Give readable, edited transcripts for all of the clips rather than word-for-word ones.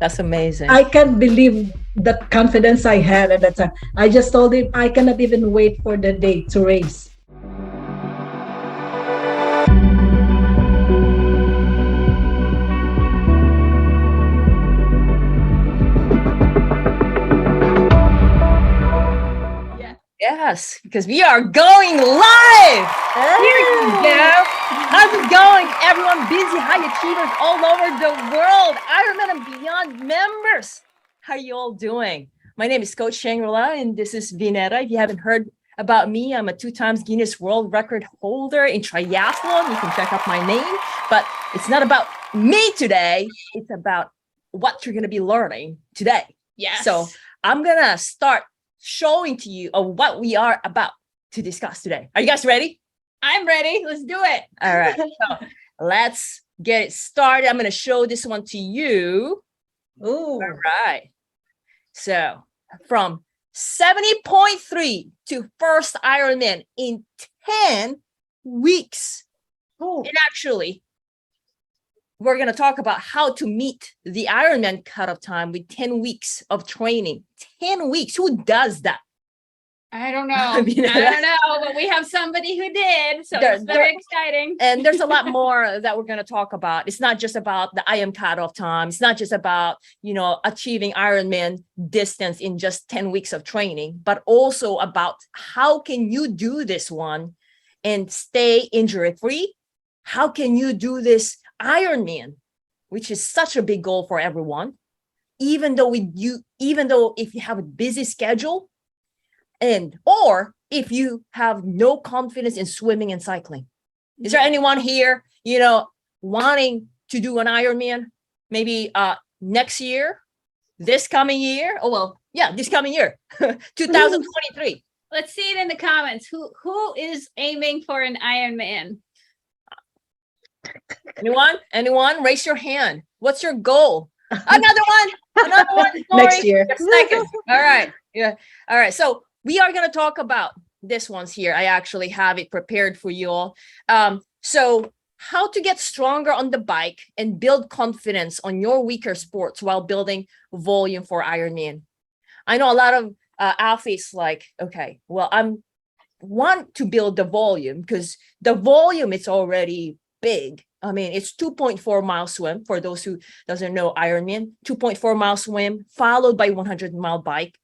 That's amazing. I can't believe the confidence I had at that time. I just told him I cannot even wait for the day to race. Yeah. Yes, because we are going live. Here you go. How's it going, everyone? Busy high achievers all over the world, Ironman and beyond members. How are you all doing? My name is Coach Shangrila, and this is Vineta. If you haven't heard about me, I'm a 2 times Guinness World Record holder in triathlon. You can check out my name, but it's not about me today. It's about what you're going to be learning today. Yes. So I'm going to start showing to you what we are about to discuss today. Are you guys ready? I'm ready. Let's do it. All right. So let's get it started. I'm going to show this one to you. Oh, All right. So from 70.3 to first Ironman in 10 weeks. oh, And actually, we're going to talk about how to meet the Ironman cutoff time with 10 weeks of training. 10 weeks. Who does that? I don't know. I mean, I don't know, but we have somebody who did. So There- it's very exciting. And there's a lot more that we're going to talk about. It's not just about the IM cutoff time. It's not just about, achieving Ironman distance in just 10 weeks of training, but also about how can you do this one and stay injury free? How can you do this Ironman, which is such a big goal for everyone, even though if you have a busy schedule or if you have no confidence in swimming and cycling. Is there anyone here, wanting to do an Ironman maybe next year, this coming year? Oh, well, yeah, this coming year, 2023. Let's see it in the comments. Who is aiming for an Ironman? Anyone? Raise your hand. What's your goal? Another one. next year. Just second. All right. Yeah. All right. So we are going to talk about this ones here. I actually have it prepared for you all. So how to get stronger on the bike and build confidence on your weaker sports while building volume for Ironman. I know a lot of athletes okay, well, want to build the volume because the volume is already big. I mean, it's 2.4 mile swim for those who doesn't know Ironman, 2.4 mile swim followed by 100-mile bike.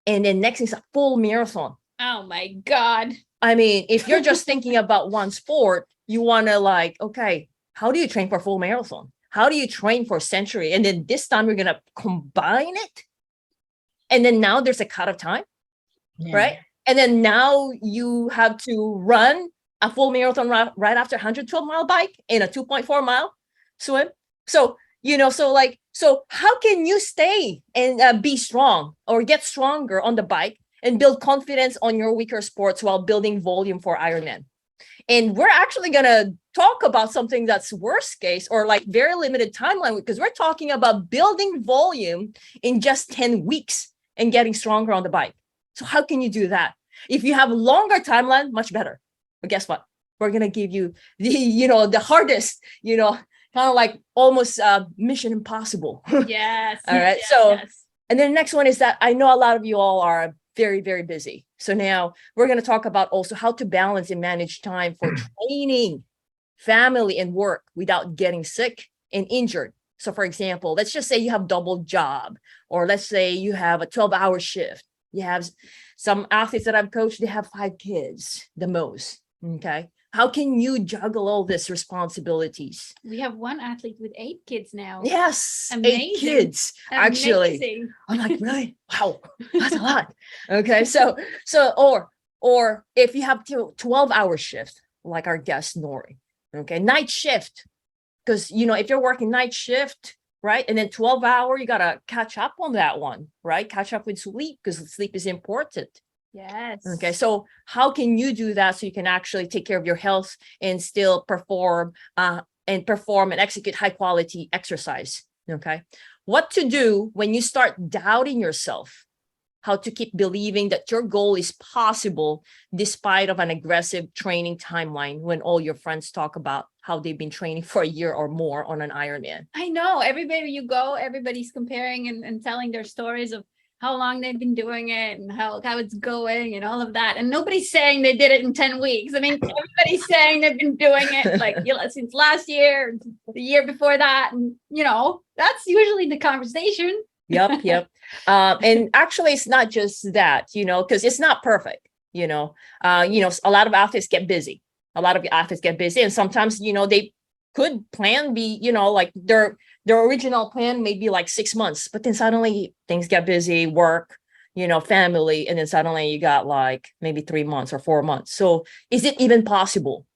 And then next is a full marathon. Oh my God. I mean, if you're just thinking about one sport, you want to okay, how do you train for full marathon? How do you train for century? And then this time we're going to combine it. And then now there's a cutoff time, right? And then now you have to run a full marathon right after 112-mile bike and a 2.4 mile swim. So, so how can you stay and be strong or get stronger on the bike and build confidence on your weaker sports while building volume for Ironman? And we're actually going to talk about something that's worst case or very limited timeline, because we're talking about building volume in just 10 weeks and getting stronger on the bike. So how can you do that? If you have a longer timeline, much better. But guess what? We're going to give you the hardest, kind of almost mission impossible. Yes. All right. Yes. And then the next one is that I know a lot of you all are very, very busy. So now we're going to talk about also how to balance and manage time for training, family, and work without getting sick and injured. So for example, let's just say you have double job, or let's say you have a 12-hour shift. You have some athletes that I've coached, they have 5 kids, the most. Okay. How can you juggle all these responsibilities? We have one athlete with 8 kids now. Yes. Amazing. 8 kids, actually. Amazing. I'm like, really? Wow, that's a lot. Okay. So, or if you have 12-hour shift, like our guest Nory, okay, night shift, because, if you're working night shift, right? And then 12-hour, you got to catch up on that one, right? Catch up with sleep, because sleep is important. Yes. Okay. So how can you do that so you can actually take care of your health and still perform and execute high quality exercise? Okay. What to do when you start doubting yourself how to keep believing that your goal is possible despite of an aggressive training timeline when all your friends talk about how they've been training for a year or more on an Ironman. I know everybody you go, everybody's comparing and telling their stories of how long they've been doing it and how it's going and all of that. And nobody's saying they did it in 10 weeks. I mean, everybody's saying they've been doing it like, since last year, the year before that. And, that's usually the conversation. Yep. And actually, it's not just that, because it's not perfect, a lot of athletes get busy. And sometimes, they could plan be, like their original plan may be like 6 months, but then suddenly things get busy, work, family, and then suddenly you got like maybe 3 months or 4 months. So is it even possible?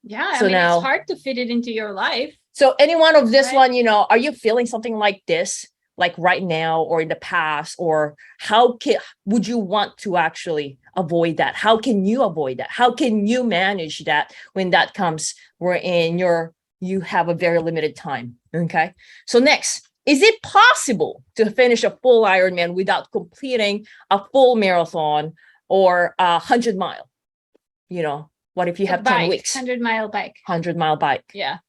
Yeah, So now, it's hard to fit it into your life. So any one of this Right. one, are you feeling something like this? Like right now or in the past, or would you want to actually avoid that? How can you avoid that? How can you manage that when that comes wherein you have a very limited time? Okay. So next, is it possible to finish a full Ironman without completing a full marathon or 100-mile? What if you have 10 weeks? 100-mile bike. 100-mile bike. Yeah.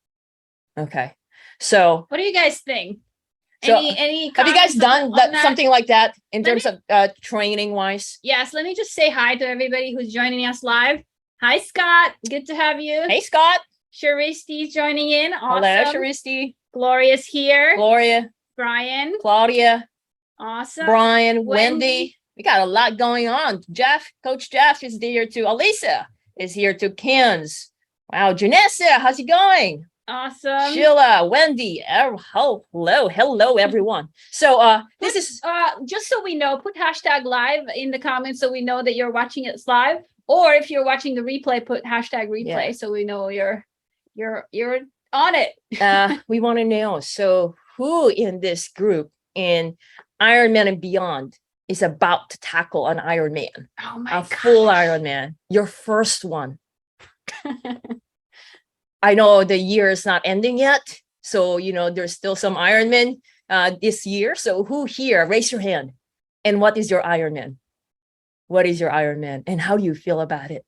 Okay. So what do you guys think? So Any have you guys done that something like that in terms of training wise? Yes, let me just say hi to everybody who's joining us live. Hi, Scott. Good to have you. Hey, Scott. Sharisti's joining in. Awesome. Hello, Sharisti. Gloria's here. Gloria. Brian. Claudia. Awesome. Brian. Wendy. We got a lot going on. Coach Jeff is here too. Alisa is here too. Kens. Wow, Janessa, how's it going? Awesome. Sheila, Wendy, hello, everyone. So this is just so we know, put hashtag live in the comments so we know that you're watching it live. Or if you're watching the replay, put hashtag replay so we know you're on it. We want to know. So who in this group in Ironman and beyond is about to tackle an Ironman? Oh my God. Full Ironman, your first one. I know the year is not ending yet. So, there's still some Ironman this year. So who here, raise your hand. And what is your Ironman? What is your Ironman? And how do you feel about it?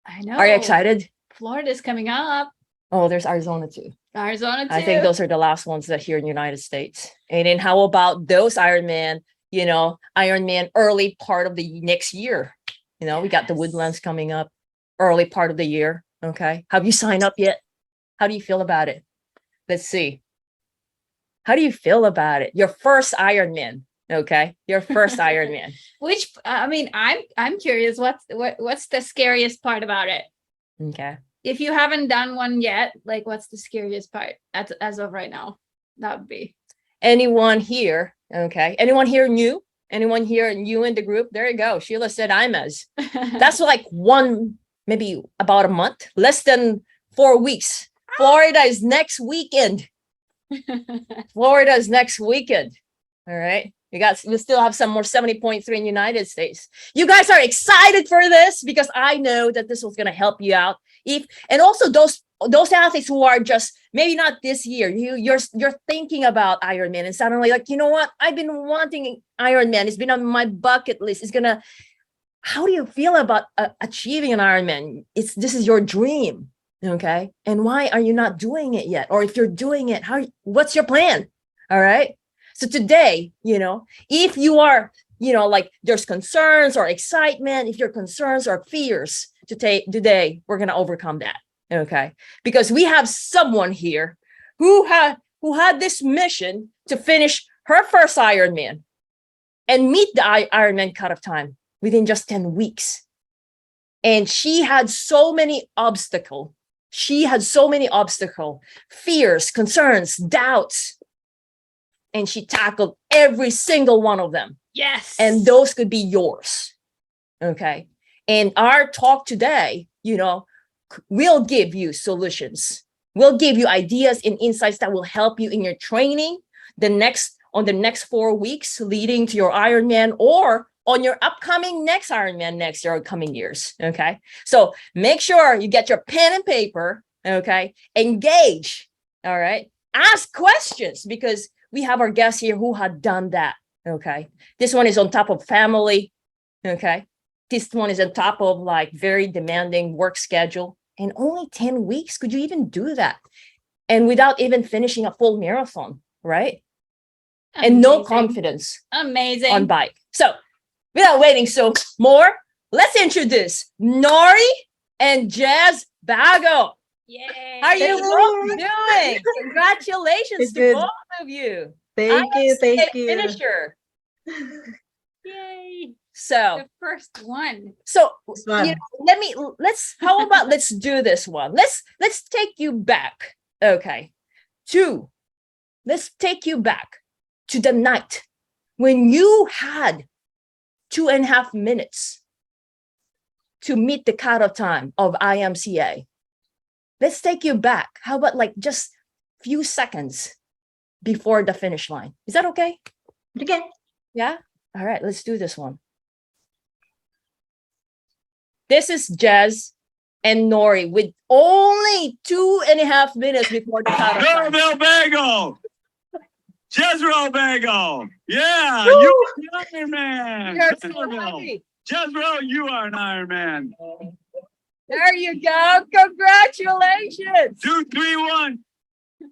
I know. Are you excited? Florida's coming up. Oh, there's Arizona too. I think those are the last ones that here in the United States. And then how about those Ironman, Ironman early part of the next year? We got the Woodlands coming up early part of the year. Okay. Have you signed up yet? How do you feel about it? Let's see. How do you feel about it? Your first Ironman. Okay. Your first Ironman. I'm curious. What's the scariest part about it? Okay. If you haven't done one yet, like what's the scariest part as of right now? That would be. Anyone here? Okay. Anyone here new? Anyone here new in the group? There you go. Sheila said IMAS. That's like maybe about a month, less than 4 weeks. Florida is next weekend. All right. We still have some more 70.3 in the United States. You guys are excited for this because I know that this was going to help you out. And also those athletes who are just maybe not this year, you're thinking about Ironman and suddenly like, you know what? I've been wanting Ironman. It's been on my bucket list. How do you feel about achieving an Ironman? This is your dream. Okay. And why are you not doing it yet? Or if you're doing it, what's your plan? All right. So today, if you are, like there's concerns or excitement, if your concerns or fears today, we're going to overcome that. Okay. Because we have someone here who had this mission to finish her first Ironman and meet the Ironman cutoff time within just 10 weeks. And she had so many obstacles. Fears, concerns, doubts. And she tackled every single one of them. Yes. And those could be yours. Okay. And our talk today, will give you solutions. We'll give you ideas and insights that will help you in your training on the next 4 weeks leading to your Ironman or on your upcoming next Ironman next year or coming years. Okay. So make sure you get your pen and paper. Okay. Engage. All right. Ask questions because we have our guests here who had done that Okay. This one is on top of family. Okay. This one is on top of like very demanding work schedule. And only 10 weeks. Could you even do that? And without even finishing a full marathon, right? And no Amazing. confidence Amazing. on bike. So without waiting so more, let's introduce Nory and Jazz Bago. Yay. How are you Hello. both doing? Congratulations It's to good. both of you. Thank you. Thank IMCA you. Finisher. Yay. So The first one. This one. how about let's do this one. Let's take you back. Okay. Let's take you back to the night when you had 2.5 minutes to meet the cutoff time of IMCA. Let's take you back. How about like just few seconds before the finish line? Is that okay? Okay. Yeah? All right, let's do this one. This is Jazz and Nory with only 2.5 minutes before the cutoff time. Norbel Bagel! Jezreel Bagel! Yeah, you are an Ironman! You're so Norbel. happy. Jezreel, you are an Ironman! There you go. Congratulations. 2, 3, 1.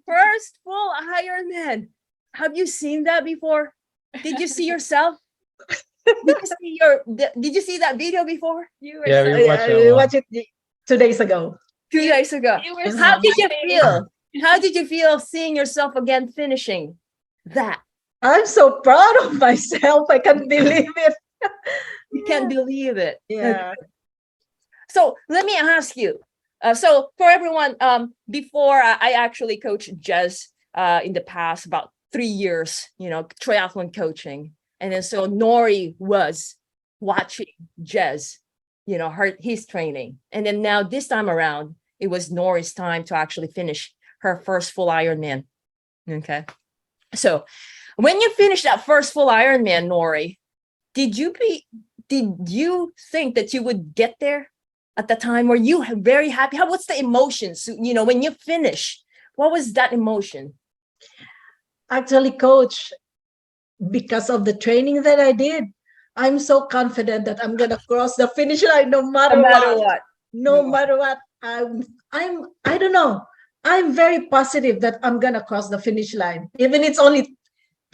First full Ironman. Have you seen that before? Did you see yourself? Did you see that video before? You were Yeah, so we watched happy. that We one. watched it 2 days ago. 2 days ago. You were so How did you happy. feel? How did you feel seeing yourself again finishing that? I'm so proud of myself. I can't believe it. You can't believe it. Yeah. So let me ask you. So for everyone, before I actually coached Jez in the past about 3 years, triathlon coaching. And then so Nory was watching Jez, his training. And then now this time around, it was Nory's time to actually finish her first full Ironman. Okay. So when you finished that first full Ironman, Nory, did you think that you would get there at the time? Were you very happy? What's the emotions? When you finish, what was that emotion? Actually, coach, because of the training that I did, I'm so confident that I'm gonna cross the finish line no matter what. No matter what. I don't know. I'm very positive that I'm gonna cross the finish line. Even it's only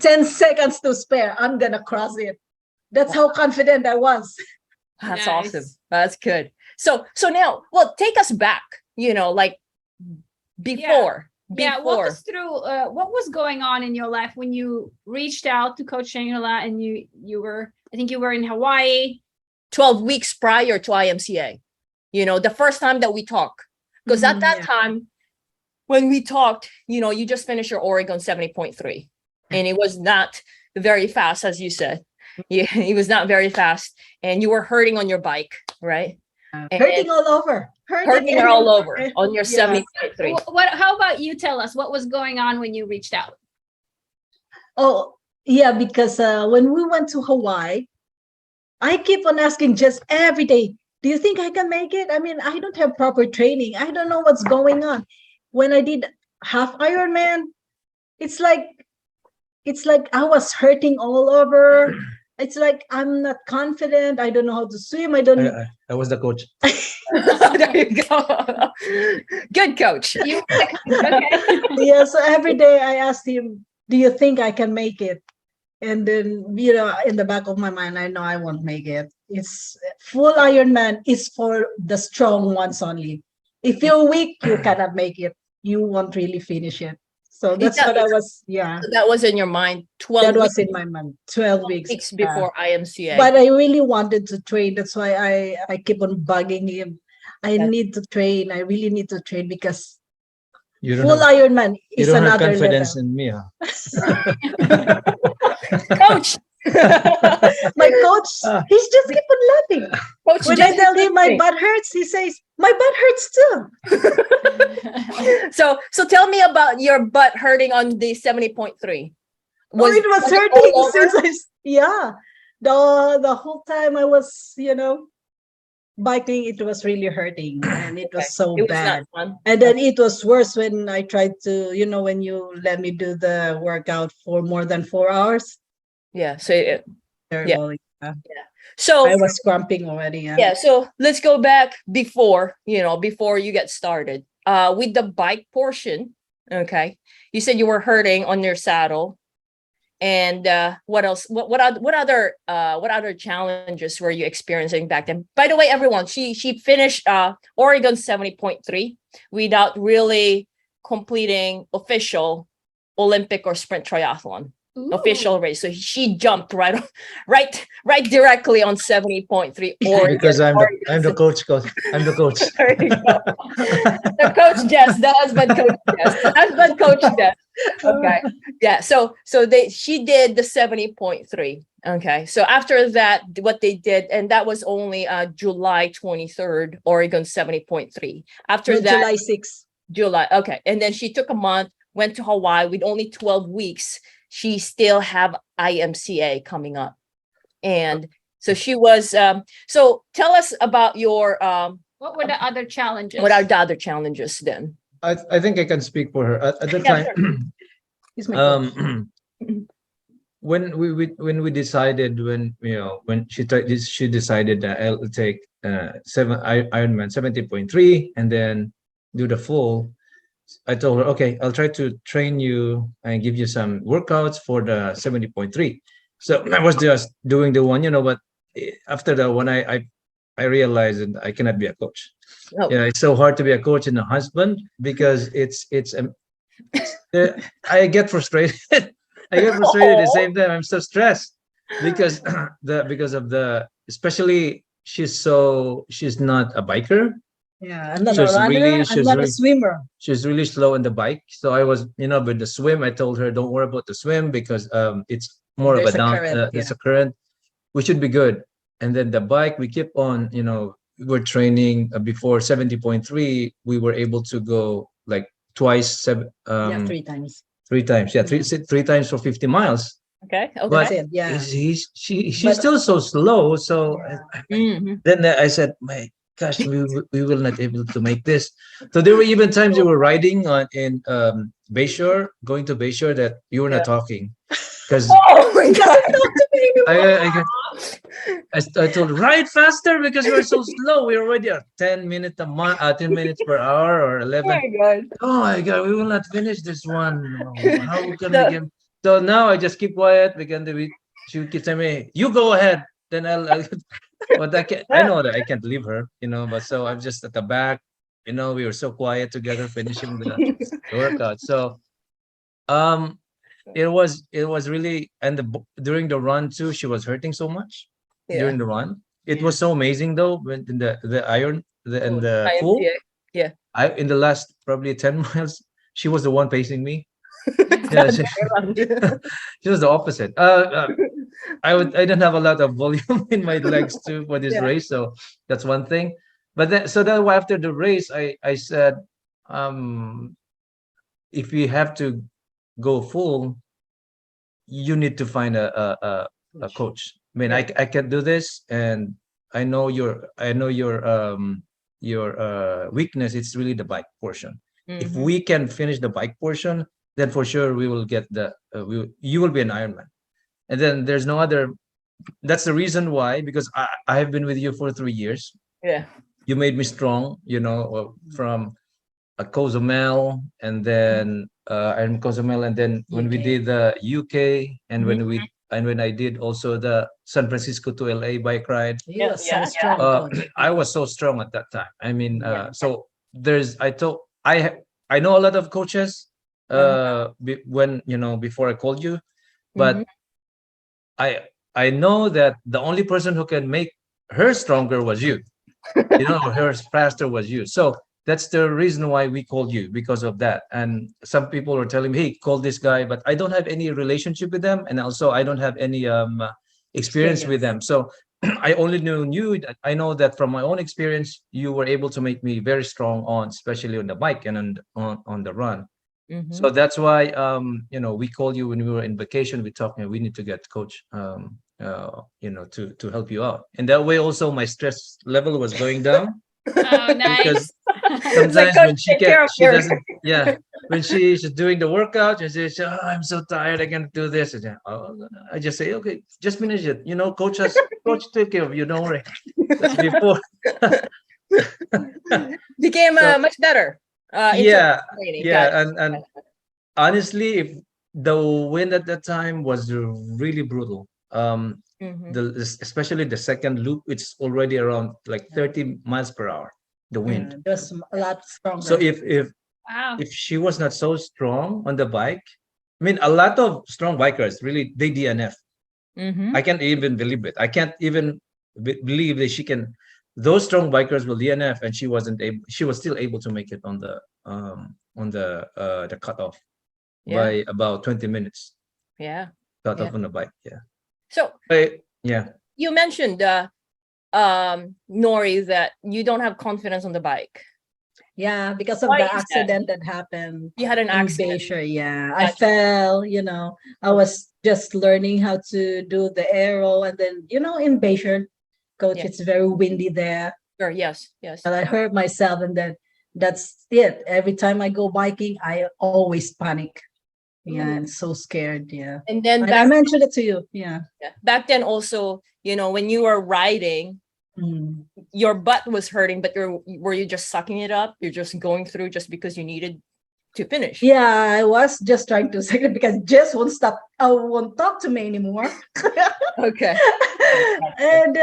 10 seconds to spare, I'm gonna cross it. That's how confident I was. That's Nice. awesome. That's good. So now, well, take us back, like before. Yeah, walk us through what was going on in your life when you reached out to Coach Shangrila and you were, I think you were in Hawaii. 12 weeks prior to IMCA, the first time that we talked. Because at that Yeah. time, when we talked, you just finished your Oregon 70.3. And it was not very fast, as you said. Yeah, it was not very fast. And you were hurting on your bike, right? Hurting all over. Hurting all over on your Yeah. 70.3. How about you tell us what was going on when you reached out? Oh, yeah, because when we went to Hawaii, I keep on asking just every day, do you think I can make it? I mean, I don't have proper training. I don't know what's going on. When I did half Ironman, it's like I was hurting all over. It's like I'm not confident. I don't know how to swim. I don't. I was the coach. There you go. Good coach. You okay. Yeah, so every day I asked him, do you think I can make it? And then, in the back of my mind, I know I won't make it. It's full Ironman is for the strong ones only. If you're weak, you cannot make it. You won't really finish it. So that's what I was, yeah. That was in your mind 12 That was weeks, in my mind, 12 weeks. before IMCA. But I really wanted to train. That's why I keep on bugging him. I Yeah. need to train. I really need to train because You full don't have, Ironman you is don't have another confidence level. in me. Huh? Coach. My coach, he's just keep on laughing. Coach, When I tell him my butt hurts, he says, my butt hurts too. so tell me about your butt hurting on the 70.3. It was it all hurting over? since the whole time I was, biking, it was really hurting and it was so It was bad. not fun. And then it was worse when I tried to, when you let me do the workout for more than 4 hours. Yeah. So Terrible. Yeah. so I was cramping already. Yeah. yeah, so let's go back before, before you get started. With the bike portion, okay. You said you were hurting on your saddle. And what else? What other challenges were you experiencing back then? By the way, everyone, she finished Oregon 70.3 without really completing official Olympic or sprint triathlon. Official race. So she jumped right directly on 70.3 Oregon. Because I'm the coach. I'm the coach. There you go. The coach Jess, the husband coach Jess, the husband coach Jess. Okay. Yeah. So she did the 70.3. Okay. So after that, what they did, and that was only July 23rd, Oregon 70.3. After that, July 6th. July. Okay. And then she took a month, went to Hawaii with only 12 weeks. She still have IMCA coming up. And so she was, so tell us about your, What were the other challenges? what are the other challenges then? I think I can speak for her at the Yeah, time. He's my coach. When we decided, when she decided that I'll take Ironman 70.3 and then do the full. I told her, okay, I'll try to train you and give you some workouts for the 70.3. So I was just doing the one, but after that one, I realized that I cannot be a coach. Oh. It's so hard to be a coach and a husband because I get frustrated. I get frustrated at the same time. I'm so stressed because especially she's not a biker. Yeah, I'm not She's a runner. really- I'm she's not really- a swimmer. She's really slow on the bike. So I was, with the swim, I told her, don't worry about the swim because it's more There's of a a down, current, there's a current. We should be good. And then the bike, we keep on, we were training before 70.3. We were able to go like twice, Yeah, 3 times. 3 times. Yeah, three times for 50 miles. Okay. But That's it. Yeah. she's But- still so slow. So Mhm. then I said, my gosh, we will not able to make this. So there were even times you were riding in Bayshore, going to Bayshore, that you were not talking because Oh my God. I told her, ride faster because we're so slow. We're already at 10 minutes 10 minutes per hour or 11. Oh my God. Oh my God, we will not finish this one. How can we get? So now I just keep quiet because she keeps telling me, you go ahead. Then I'll but I know that I can't leave her, but so I'm just at the back, we were so quiet together finishing the workout. So it was really, and during the run too, she was hurting so much during the run. It was so amazing though, when in the iron and the full. Yeah. In the last probably 10 miles, she was the one pacing me. Yeah, she was the opposite. I didn't have a lot of volume in my legs too for this race, so that's one thing. But then, so that after the race, I said, if you have to go full, you need to find a coach. I mean, I can do this, and I know your weakness. It's really the bike portion. If we can finish the bike portion, then for sure we will get you will be an Ironman. And then there's no other. That's the reason why, because I have been with you for 3 years. Yeah. You made me strong, from a Cozumel, and then and Cozumel, and then when we did the UK, and when I did also the San Francisco to LA bike ride. You are so strong, coach. I was so strong at that time. I mean, so I know a lot of coaches when before I called you, but I know that the only person who can make her stronger was you. Her faster was you. So that's the reason why we called you, because of that. And some people are telling me, hey, call this guy, but I don't have any relationship with them, and also I don't have any experience with them. So I only knew you. I know that from my own experience, you were able to make me very strong especially on the bike and on the run. So that's why we called you when we were in vacation. We talked, we need to get coach to help you out. And that way also my stress level was going down. Oh, nice. Sometimes "Coach, when take care of she your-" doesn't, yeah, when she's doing the workout, she says, "Oh, I'm so tired, I can't do this." And then, I just say, "Okay, just finish it. Coach take care of you. Don't worry." That's before. Became So much better in terms yeah, of training. Got yeah, and honestly, if the wind at that time was really brutal, it. Mhm. especially the second loop, it's already around like 30 miles per hour, the Yeah, wind. that's a lot So stronger. Wow. if she was not so strong on the bike, I mean, a lot of strong bikers really they DNF. Mhm. I can't even believe it. I can't even believe that she can. Those strong bikers will DNF, and she wasn't able. She was still able to make it on the cutoff Yeah. by about 20 minutes. Yeah. Cutoff Yeah. on the bike. Yeah. So Yeah. you mentioned Nory, that you don't have confidence on the bike. Yeah, because of Why the is that? accident that happened You had an in accident. Bayshore. Yeah, I Gotcha. fell, I was just learning how to do the aero. And then, in Bayshore, coach, Yeah. it's very windy there. Sure. Yes. Yes. And I hurt myself. And then that's it. Every time I go biking, I always panic. Yeah, Mm. I'm so scared. Yeah. And then And I back mentioned it to you. Yeah. back then also, when you were riding, Mm. your butt was hurting, but were you just sucking it up? You're just going through just because you needed to finish. Yeah, I was just trying to say it because Jess won't stop. Won't talk to me anymore. Okay. And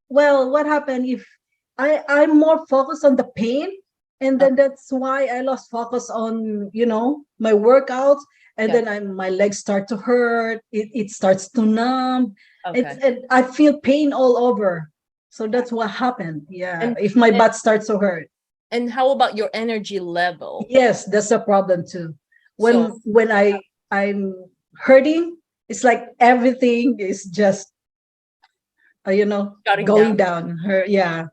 well, what happened if I'm more focused on the pain, and then that's why I lost focus on my workouts, and Yeah. then my legs start to hurt. It starts to numb. Okay. And I feel pain all over. So that's what happened. Yeah, And- if my and- butt starts to hurt. And how about your energy level? Yes, that's a problem too. So- When I'm hurting, it's like everything is just Shutting going down. Yeah.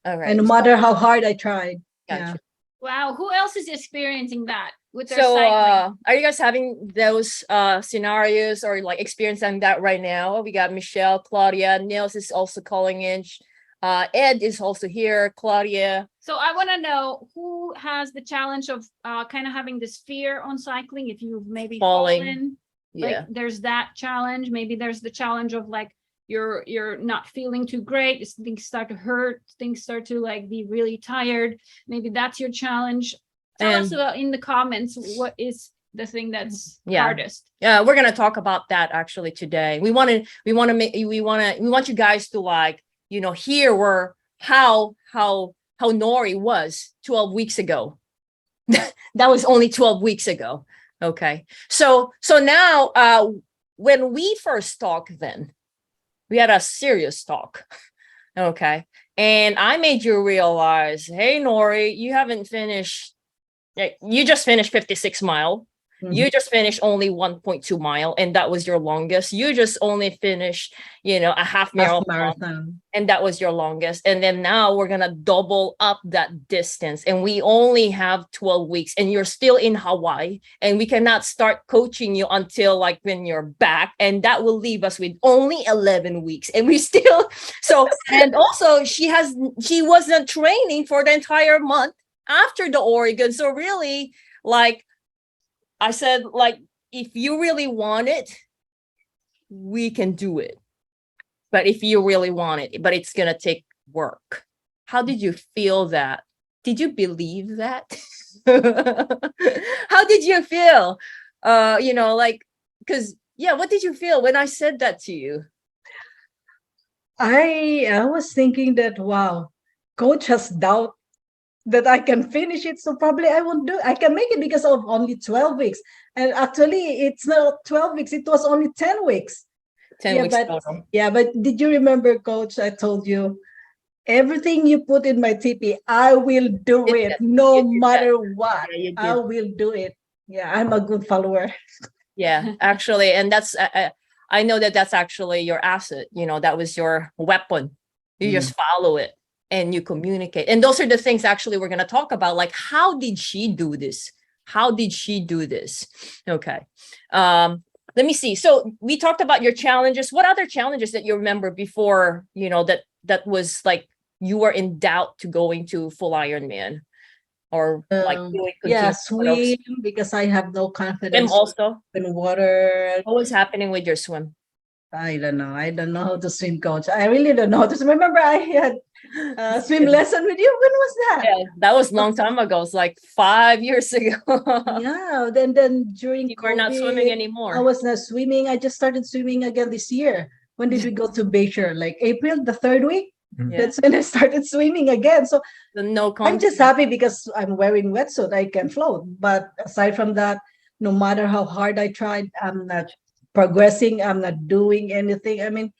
All right. And no matter how hard I tried. Yeah. Gotcha. Wow. Who else is experiencing that with their So cycling? are you guys having those scenarios or like experiencing that right now? We got Michelle, Claudia, Nils is also calling in. Ed is also here, Claudia. So I want to know who has the challenge of kind of having this fear on cycling. If you've maybe fallen, Yeah. like there's that challenge. Maybe there's the challenge of like you're not feeling too great. Things start to hurt. Things start to like be really tired. Maybe that's your challenge. Tell us And- about in the comments what is the thing that's Yeah. hardest. Yeah, we're gonna talk about that actually today. We want you guys to like, hear where how Nory was 12 weeks ago. That was only 12 weeks ago. Okay. So now when we first talked, then we had a serious talk. Okay. And I made you realize, hey Nory, you haven't finished. You just finished 56 mile. You just finished only 1.2 mile, and that was your longest. You just only finished, a half marathon, and that was your longest. And then now we're gonna double up that distance, and we only have 12 weeks, and you're still in Hawaii, and we cannot start coaching you until like when you're back, and that will leave us with only 11 weeks, and we still and also she wasn't training for the entire month after the Oregon. So really, like I said, like, if you really want it, we can do it. But if you really want it, but it's going to take work. How did you feel that? Did you believe that? How did you feel? Because, what did you feel when I said that to you? I was thinking that, wow, coach has doubt that I can finish it. So probably I can make it because of only 12 weeks. And actually it's not 12 weeks. It was only 10 weeks. 10 weeks total. Yeah, but did you remember, coach, I told you, everything you put in my TP, I will do it no matter what. I will do it. Yeah, I'm a good follower. Yeah, actually. And that's, I know that's actually your asset. That was your weapon. You just follow it. And you communicate. And those are the things actually we're going to talk about. Like, how did she do this? How did she do this? Okay. Let me see. So we talked about your challenges. What other challenges that you remember before, that was like you were in doubt to going to full Ironman? or like doing Yeah, continuous cutoffs? swim because I have no Swim confidence also. in water. What was happening with your swim? I don't know. I don't know how to swim, coach. I really don't know how to swim. Remember, I had swim lesson with you. When was that? Yeah, that was a long time ago. It's like 5 years ago. Yeah. Then during You were not swimming COVID, I anymore. was not swimming. I just started swimming again this year. When did we go to Bayshore? Like April, the third week. Yeah. That's when I started swimming again. So The no I'm just contact. happy because I'm wearing wetsuit. I can float. But aside from that, no matter how hard I tried, I'm not progressing. I'm not doing anything. I mean,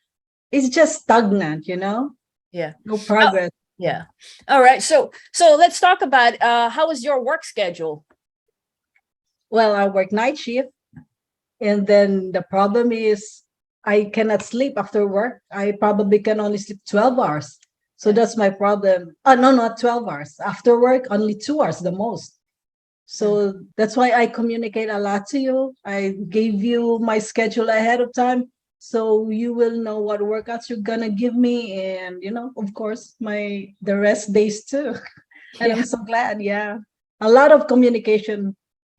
it's just stagnant, Yeah. no progress. Yeah. All right. So let's talk about how is your work schedule? Well, I work night shift, and then the problem is I cannot sleep after work. I probably can only sleep 12 hours. So Yeah. that's my problem. No, not 12 hours. After work, only 2 hours the most. So that's why I communicate a lot to you. I gave you my schedule ahead of time, so you will know what workouts you're gonna give me, and of course, the rest days too. And Yeah. I'm so glad. Yeah, a lot of communication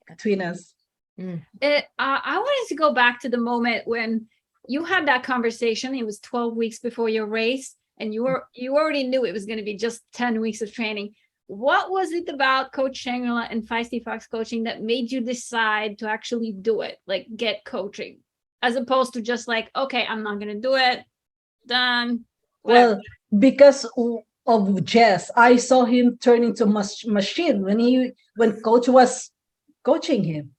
between us. I wanted to go back to the moment when you had that conversation. It was 12 weeks before your race, and you already knew it was going to be just 10 weeks of training. What was it about Coach Shangrila and Feisty Fox Coaching that made you decide to actually do it, like get coaching, as opposed to just like, okay, I'm not going to do it, done. Whatever. Well, because of Jess, I saw him turn into machine when coach was coaching him.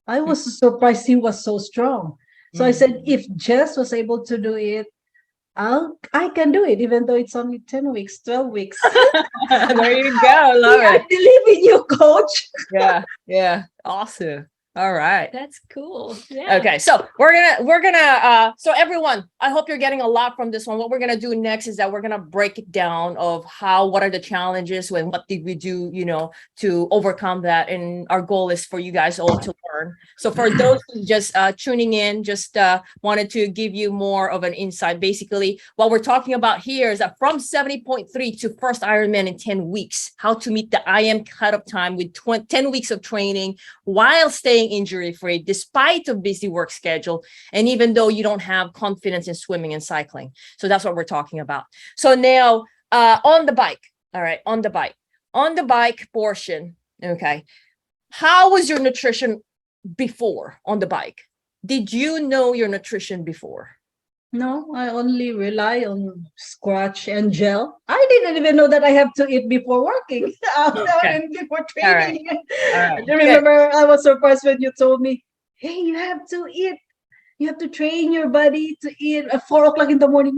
I was surprised he was so strong. So I said, if Jess was able to do it, I can do it, even though it's only 10 weeks, 12 weeks. There you go. Love I it. believe in you, coach. Yeah. Awesome. All right. That's cool. Yeah. Okay, so we're gonna so everyone, I hope you're getting a lot from this one. What we're gonna do next is that we're gonna break it down of what are the challenges and what did we do, to overcome that. And our goal is for you guys all to learn. So for those who just tuning in, just wanted to give you more of an insight. Basically, what we're talking about here is that from 70.3 to first Ironman in 10 weeks, how to meet the IM cutoff time with 10 weeks of training while staying injury-free despite a busy work schedule, and even though you don't have confidence in swimming and cycling. So that's what we're talking about. So now on the bike, all right, on the bike portion, okay, how was your nutrition before on the bike? Did you know your nutrition before? No, I only rely on scratch and gel. I didn't even know that I have to eat before working. And before training. All right. I remember I was surprised when you told me, hey, you have to eat. You have to train your body to eat at 4 o'clock in the morning.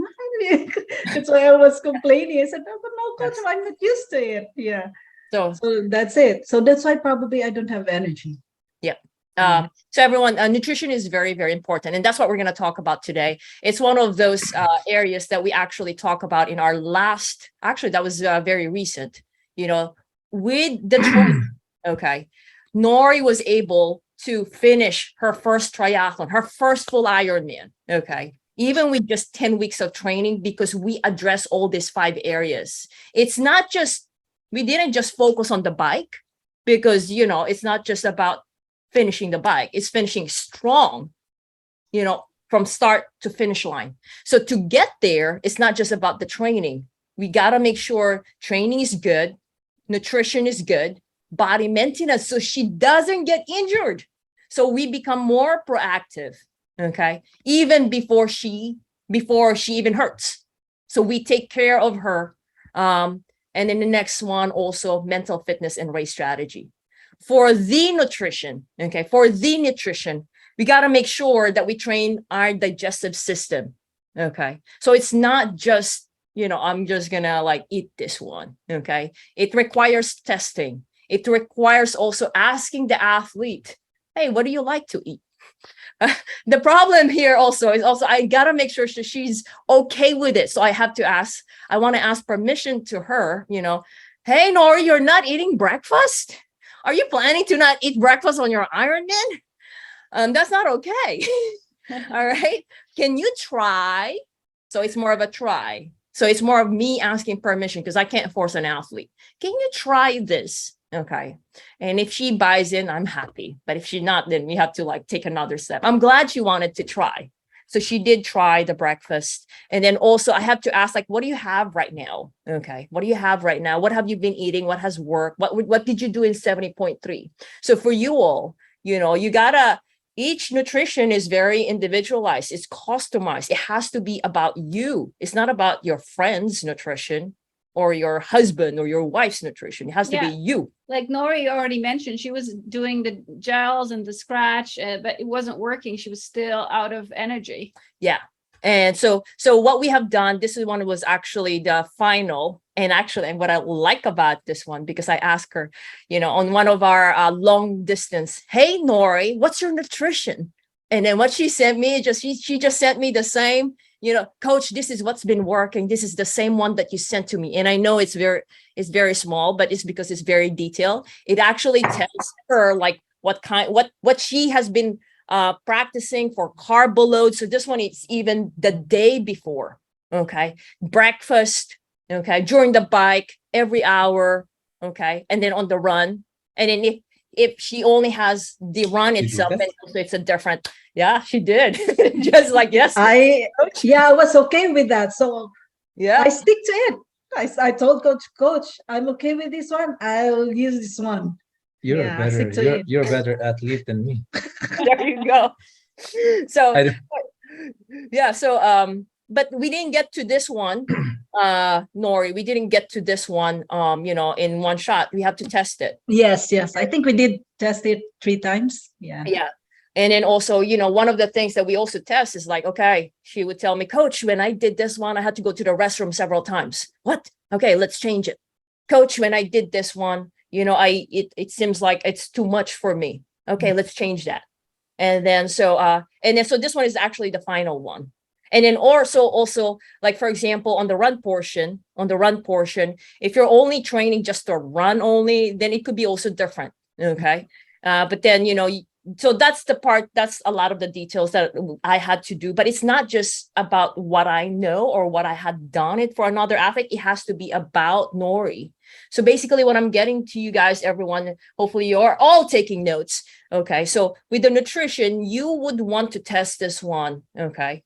That's why I was complaining. I said, no, but no, coach, I'm not used to it. Yeah. So that's it. So that's why probably I don't have energy. Yeah. So everyone, nutrition is very, very important. And that's what we're going to talk about today. It's one of those areas that we actually talk about in our last, actually, that was very recent, with the training. Okay. Nory was able to finish her first triathlon, her first full Ironman. Okay. Even with just 10 weeks of training, because we address all these 5 areas. It's not just, we didn't just focus on the bike because, it's not just about finishing the bike, it's finishing strong, from start to finish line. So to get there, it's not just about the training. We got to make sure training is good, nutrition is good, body maintenance, so she doesn't get injured. So we become more proactive, okay, even before she even hurts. So we take care of her. And then the next one, also mental fitness and race strategy. For the nutrition, we got to make sure that we train our digestive system. Okay. So it's not just, I'm just going to eat this one. Okay. It requires testing. It requires also asking the athlete, hey, what do you like to eat? The problem here also is I got to make sure she's okay with it. So I want to ask permission to her, hey, Nory, you're not eating breakfast? Are you planning to not eat breakfast on your Ironman? That's not okay. All right. Can you try? So it's more of a try. So it's more of me asking permission because I can't force an athlete. Can you try this? Okay. And if she buys in, I'm happy. But if she's not, then we have to like take another step. I'm glad she wanted to try. So she did try the breakfast. And then also I have to ask, like, what do you have right now? Okay. What do you have right now? What have you been eating? What has worked? What did you do in 70.3? So for you all, you gotta, each nutrition is very individualized. It's customized. It has to be about you. It's not about your friend's nutrition or your husband or your wife's nutrition. It has to be Yeah. you. Like Nory already mentioned, she was doing the gels and the scratch, but it wasn't working. She was still out of energy. Yeah. And so what we have done, this is one was actually the final. And actually, and what I like about this one, because I asked her, on one of our long distance, hey, Nory, what's your nutrition? And then what she sent me, she just sent me the same, coach, this is what's been working. This is the same one that you sent to me. And I know it's very small, but it's because it's very detailed. It actually tells her like what she has been practicing for carb load. So this one, it's even the day before. Okay. Breakfast. Okay. During the bike, every hour. Okay. And then on the run. And then if she only has the run You do itself, that? and also it's a different, yeah, she did. Just like, yes. I was okay with that. So Yeah. I stick to it. I told coach, I'm okay with this one. I'll use this one. You're Yeah, a stick to better it. you're a better athlete than me. There you go. So I don't- yeah, so but we didn't get to this one, Nory. We didn't get to this one in one shot. We have to test it. Yes. I think we did test it 3 times. Yeah. Yeah. And then also, one of the things that we also test is like, okay, she would tell me, coach, when I did this one, I had to go to the restroom several times. What? Okay, let's change it. Coach, when I did this one, it seems like it's too much for me. Okay, let's change that. And then so this one is actually the final one. And then also like, for example, on the run portion, if you're only training just to run only, then it could be also different. Okay. But then, so that's the part, that's a lot of the details that I had to do, but it's not just about what I know or what I had done it for another athlete. It has to be about Nory. So basically what I'm getting to you guys, everyone, hopefully you're all taking notes. Okay. So with the nutrition, you would want to test this one. Okay.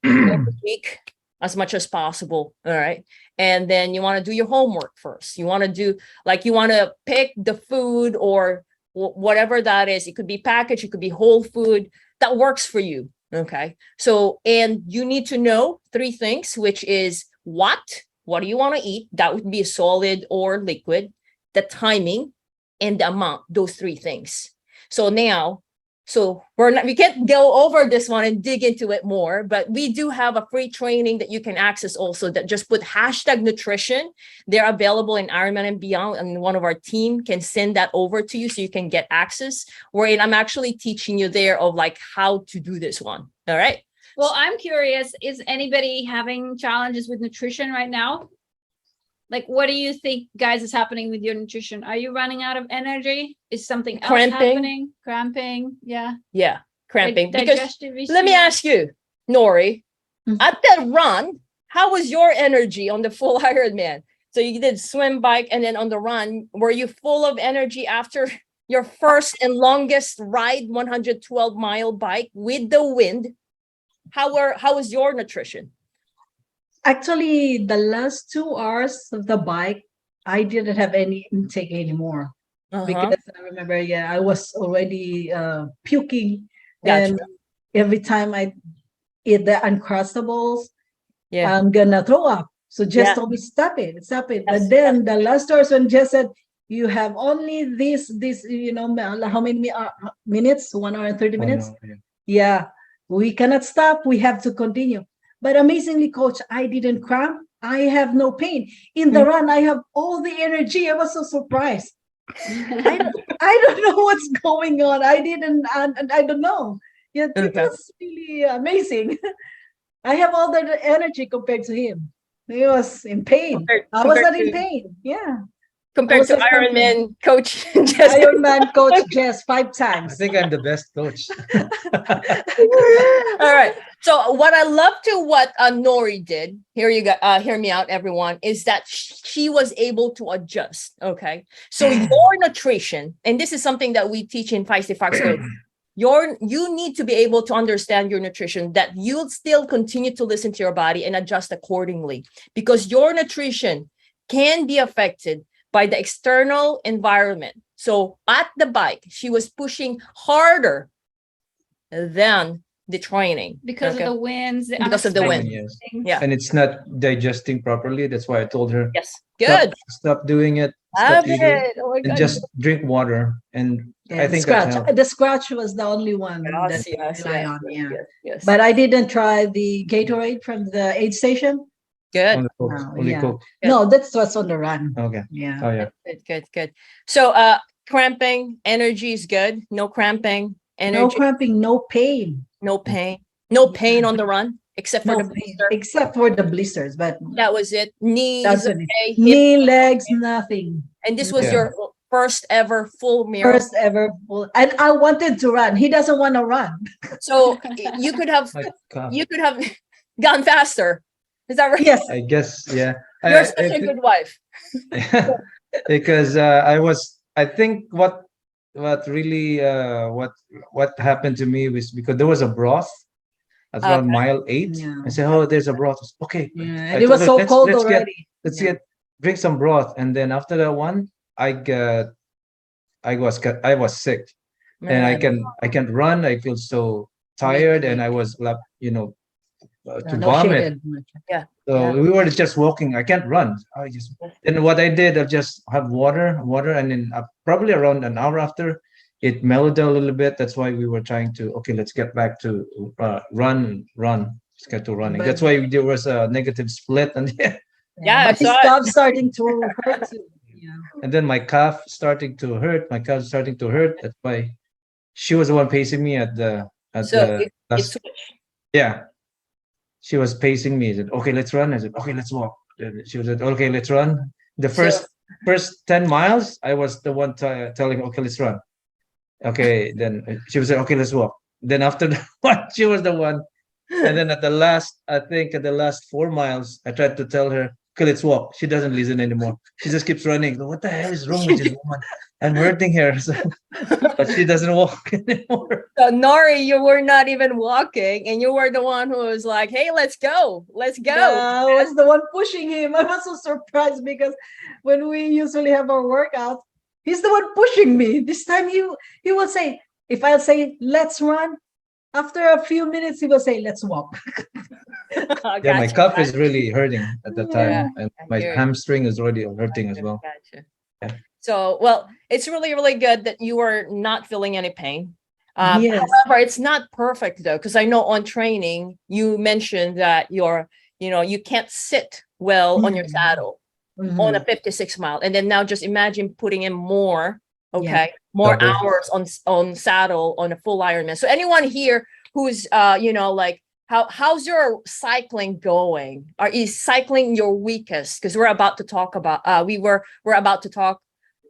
Every week as much as possible. All right. And then you want to do your homework first. You want to pick the food or whatever that is. It could be packaged, it could be whole food that works for you. Okay. So, and you need to know 3 things, which is what do you want to eat? That would be a solid or liquid, the timing and the amount, those 3 things. So now, we can't go over this one and dig into it more, but we do have a free training that you can access also, that just put #nutrition. They're available in Ironman and beyond, and one of our team can send that over to you so you can get access, wherein I'm actually teaching you there of like how to do this one. All right. Well, I'm curious, is anybody having challenges with nutrition right now? Like, what do you think, guys, is happening with your nutrition? Are you running out of energy? Is something else happening? Cramping? Yeah. Yeah. Cramping. Like because digestive issues? let me ask you, Nory, Mhm. at that run, how was your energy on the full Ironman? So you did swim, bike, and then on the run, were you full of energy after your first and longest ride, 112-mile bike with the wind? How was your nutrition? Actually, the last 2 hours of the bike, I didn't have any intake anymore. Because I remember, I was already puking. Gotcha. And every time I eat the Uncrustables, Yeah. I'm gonna throw up. So Jess Yeah. told me, stop it. Yes, But then the last hours when Jess said, you have only this, how many minutes? 1 hour and 30 minutes? Yeah, we cannot stop. We have to continue. But amazingly, coach, I didn't cramp. I have no pain. In the run, I have all the energy. I was so surprised. I don't know what's going on. I don't know. Yeah, it Okay. was really amazing. I have all the energy compared to him. He was in pain. I was not in pain. Yeah. compared was to a champion. Ironman coach Jess. Ironman coach Jess 5 I times. think I'm the best coach. All right. So what I love to what Nory did, here you go, hear me out, everyone, is that she was able to adjust. Okay. So your nutrition, and this is something that we teach in Feisty Fox Coach, you need to be able to understand your nutrition, that you'll still continue to listen to your body and adjust accordingly, because your nutrition can be affected by the external environment. So at the bike, she was pushing harder than the training because okay? of the winds. Because of the wind. Yes. things. Yeah. And it's not digesting properly. That's why I told her, Yes. Good. stop doing it. Love Stop eating. it. Oh my And God. just drink water. And I think that scratch. helped. The scratch was the only one Yes, that yes, I rely yes, on. Yeah. yes, yes. But I didn't try the Gatorade from the aid station. Good. Only Coke. No, Only yeah. Coke. No, that's what's on the run. Okay. Yeah. Oh yeah. Good. So cramping, energy is good. No cramping, No energy, cramping, no pain. no pain. No pain on the run, except for No the pain, blister. except for the blisters, but That was it. Knees, that's it. okay, hip. Knee, legs, nothing. And this was Yeah. your first ever full marathon. First ever full. And I wanted to run. He doesn't want to run. So you could have My God. gone faster. Is that right? Yes. I guess, yeah. You're such a good wife. Because I think what really what happened to me was because there was a broth at around Okay. mile 8. Yeah. I said, oh, there's a broth. Okay. Yeah. I And it was told her, so cold let's already. let's Yeah. drink some broth. And then after that one, I was sick. And I can't run. I feel so tired, and I was like, to No vomit. shaded. So Yeah. we were just walking. I can't run. Then what I did, I just have water, and then probably around an hour after, it mellowed down a little bit. That's why we were trying to, okay, let's get back to run. Let's get to running. But- That's why there was a negative split, and Yeah, But his so calf starting to hurt too. Yeah. and then my calf starting to hurt. My calf starting to hurt. That's why she was the one pacing me at the it last. switched. Yeah. She was pacing me. She said, okay, let's run. I said, okay, let's walk. Then she said, okay, let's run. The first 10 miles, I was the one telling, okay, let's run. Okay, then she was like, okay, let's walk. Then after that one, she was the one. And then at the last 4 miles, I tried to tell her, okay, let's walk. She doesn't listen anymore. She just keeps running. What the hell is wrong with this woman? I'm hurting her. But she doesn't walk anymore. So Nory, you were not even walking, and you were the one who was like, "Hey, let's go. I was the one pushing him. I was so surprised because when we usually have our workout, he's the one pushing me. This time he will say, if I'll say, let's run, after a few minutes, he will say, let's walk. Yeah, my calf is really hurting at the time. Yeah, And I my hear you. hamstring is already hurting as well. Gotcha. Yeah. So, well, it's really, really good that you are not feeling any pain. Yes. However, it's not perfect though, because I know on training you mentioned that you can't sit well on your Mhm. saddle Mhm. on a 56 mile, and then now just imagine putting in more, Yeah. more Double. hours on saddle on a full Ironman. So anyone here who's like, how's your cycling going? Is cycling your weakest? Because we're about to talk about we're about to talk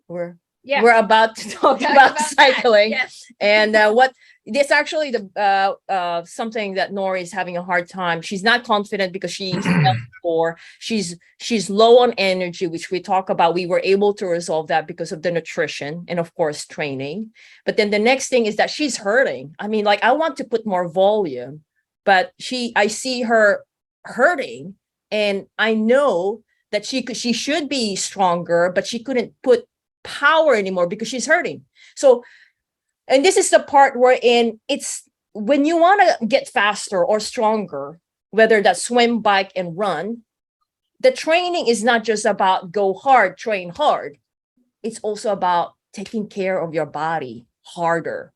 we're Yeah. we're about to talk Talk about that. cycling. Yes. And what this actually the something that Nory is having a hard time. She's not confident because she's before. She's low on energy, which we talk about. We were able to resolve that because of the nutrition and of course training. But then the next thing is that she's hurting. I mean, like I want to put more volume, but I see her hurting, and I know that she should be stronger, but she couldn't put power anymore because she's hurting. So, and this is the part wherein it's when you want to get faster or stronger, whether that's swim, bike, and run, the training is not just about go hard, train hard. It's also about taking care of your body harder.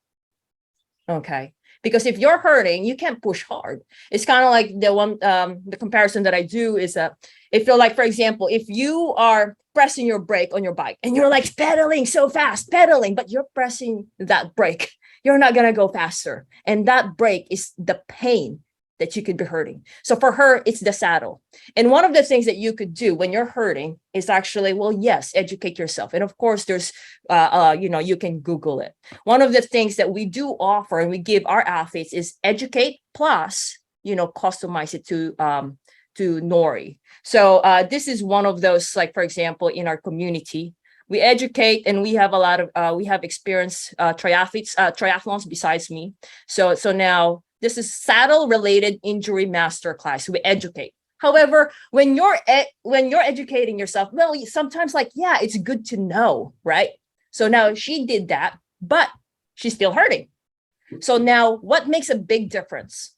Okay. Because if you're hurting, you can't push hard. It's kind of like the comparison that I do is if you're like, for example, if you are pressing your brake on your bike and you're like pedaling so fast, but you're pressing that brake, you're not going to go faster. And that brake is the pain that you could be hurting. So for her, it's the saddle. And one of the things that you could do when you're hurting is actually, well, yes, educate yourself. And of course, there's, you can Google it. One of the things that we do offer and we give our athletes is educate plus, customize it to Nory. So this is one of those, like, for example, in our community, we educate and we have a lot of, we have experienced triathlons besides me. So now, this is saddle related injury masterclass. We educate. However, when you're educating yourself, well, sometimes it's good to know, right? So now she did that, but she's still hurting. So now what makes a big difference?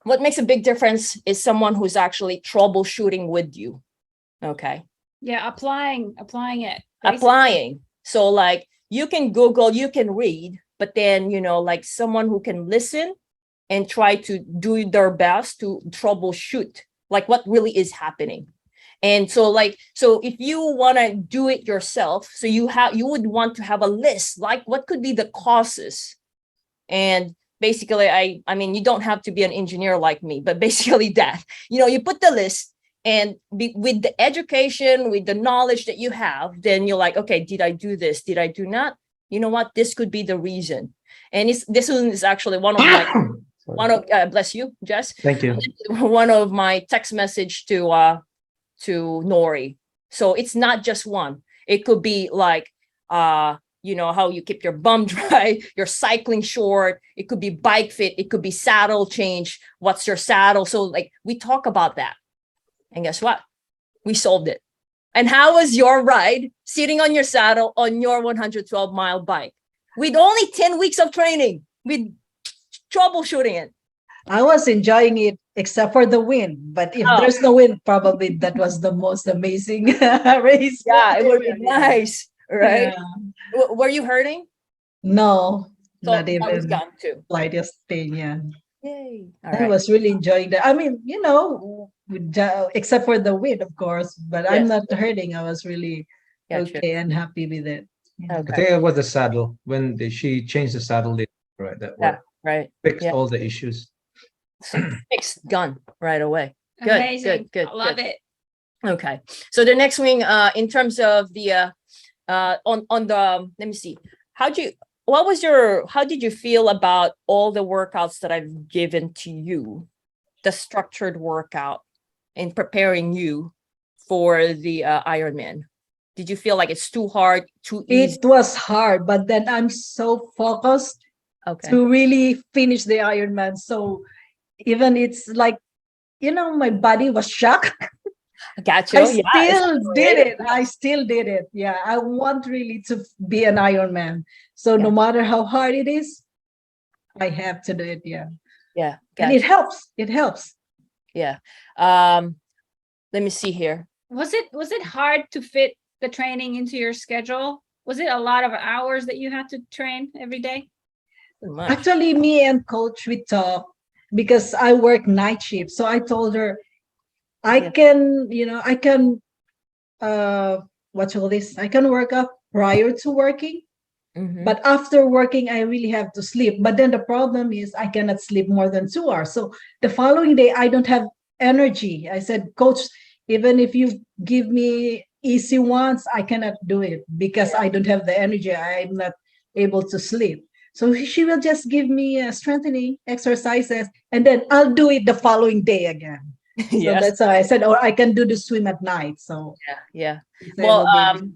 What makes a big difference is someone who's actually troubleshooting with you. Okay. Yeah, applying it. Basically. Applying. So like you can Google, you can read, but then, like someone who can listen and try to do their best to troubleshoot like what really is happening. And so if you want to do it yourself, so you would want to have a list, like what could be the causes. And basically, I mean, you don't have to be an engineer like me, but basically that, you put the list and with the education, with the knowledge that you have, then you're like, okay, did I do this? Did I do not? You know what? This could be the reason. And this one is actually one of bless you, Jess. Thank you. One of my text message to Nory. So it's not just one. It could be like, how you keep your bum dry, your cycling short. It could be bike fit. It could be saddle change. What's your saddle? So like we talk about that. And guess what? We solved it. And how was your ride sitting on your saddle on your 112-mile bike with only 10 weeks of training, with troubleshooting it? I was enjoying it except for the wind. But if there's no wind, probably that was the most amazing race. Yeah, it would be nice, right? Yeah. Were you hurting? No, So not that was even gone too. slightest pain. Yeah. Yay. All I right. was really enjoying that. I mean, except for the wind, of course, but I'm Yes. not hurting. I was really Gotcha. okay and happy with it. Yeah. I Okay. think it was the saddle when she changed the saddle, right? That Yeah. Right. fixed Yeah. all the issues. So fixed, done right away. Good. Amazing. Good. I love it. Okay. So the next thing, in terms of the on the, let me see, how did you feel about all the workouts that I've given to you, the structured workout in preparing you for the Ironman? Did you feel like it's too hard, too easy? It was hard, but then I'm so focused Okay. to really finish the Ironman. So even it's like, my body was shocked. Gotcha. I Yeah, still it's did great. it. I still did it. Yeah, I want really to be an Ironman. So no Yeah. matter how hard it is, I have to do it. Yeah, Yeah. and it Gotcha. helps. It helps. Yeah. Let me see here. Was it hard to fit the training into your schedule? Was it a lot of hours that you had to train every day? Pretty much. Actually, me and coach, we talk because I work night shift. So I told her, I can I can work up prior to working, Mhm. but after working, I really have to sleep. But then the problem is I cannot sleep more than 2 hours. So the following day, I don't have energy. I said, coach, even if you give me easy ones, I cannot do it because I don't have the energy. I'm not able to sleep. So she will just give me strengthening exercises, and then I'll do it the following day again. So Yes. that's how I said, or I can do the swim at night. So Yeah. he said, Well, "Oh, baby."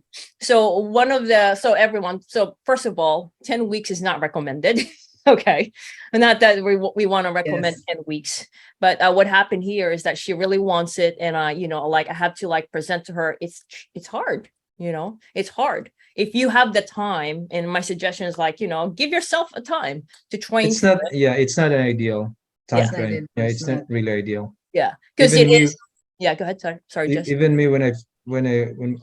so first of all, 10 weeks is not recommended. Okay. And not that we want to recommend Yes. 10 weeks, but what happened here is that she really wants it. And I have to present to her, it's hard, it's hard. If you have the time, and my suggestion is give yourself a time to train. It's not, it's not an ideal time Yeah. frame. It's It's not not. really ideal. Yeah. Because Even it me- is. Yeah. Go ahead. Sorry, Jess. Even me, when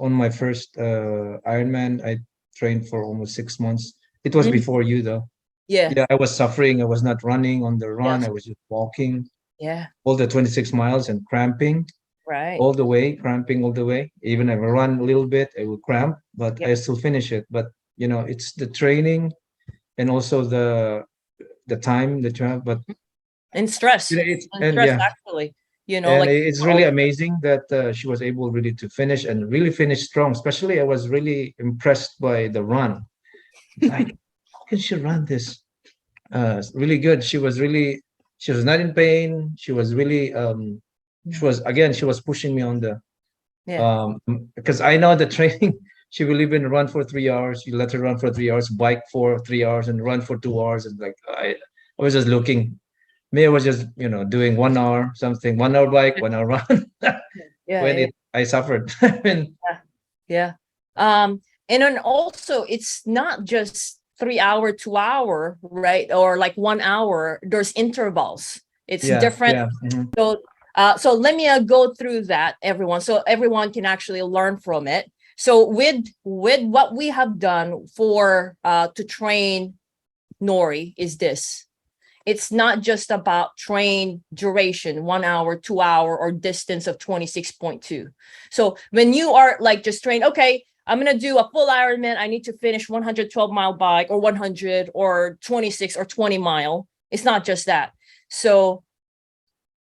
on my first Ironman, I trained for almost 6 months. It was Mhm. before you though. Yeah. Yeah, I was suffering. I was not running on the run. Yes. I was just walking Yeah. all the 26 miles and cramping Right. all the way, cramping all the way. Even if I run a little bit, I will cramp, but Yep. I still finish it. But it's the training and also the time that you have. But And stress. You know, it's, And and stress, yeah, actually. You know, and like it's really amazing that she was able really to finish and really finish strong. Especially, I was really impressed by the run. Like, how can she run this? Really good. She was not in pain. She was really, she was pushing me on the, yeah. because I know the training. She will even run for 3 hours. You let her run for 3 hours, bike for 3 hours, and run for 2 hours. And like I was just looking. Me, I was just doing 1 hour something, 1 hour bike, 1 hour run. Yeah, When yeah, I suffered. I mean, yeah. And then also it's not just 3 hour, 2 hour, right? Or like 1 hour. There's intervals. It's yeah, different. yeah. Mhm. So let me go through that, everyone, so everyone can actually learn from it. So with what we have done for to train Nory is this. It's not just about train duration, 1 hour, 2 hour, or distance of 26.2. So when you are like just train, okay, I'm going to do a full Ironman. I need to finish 112-mile bike or 100 or 26 or 20 mile. It's not just that. So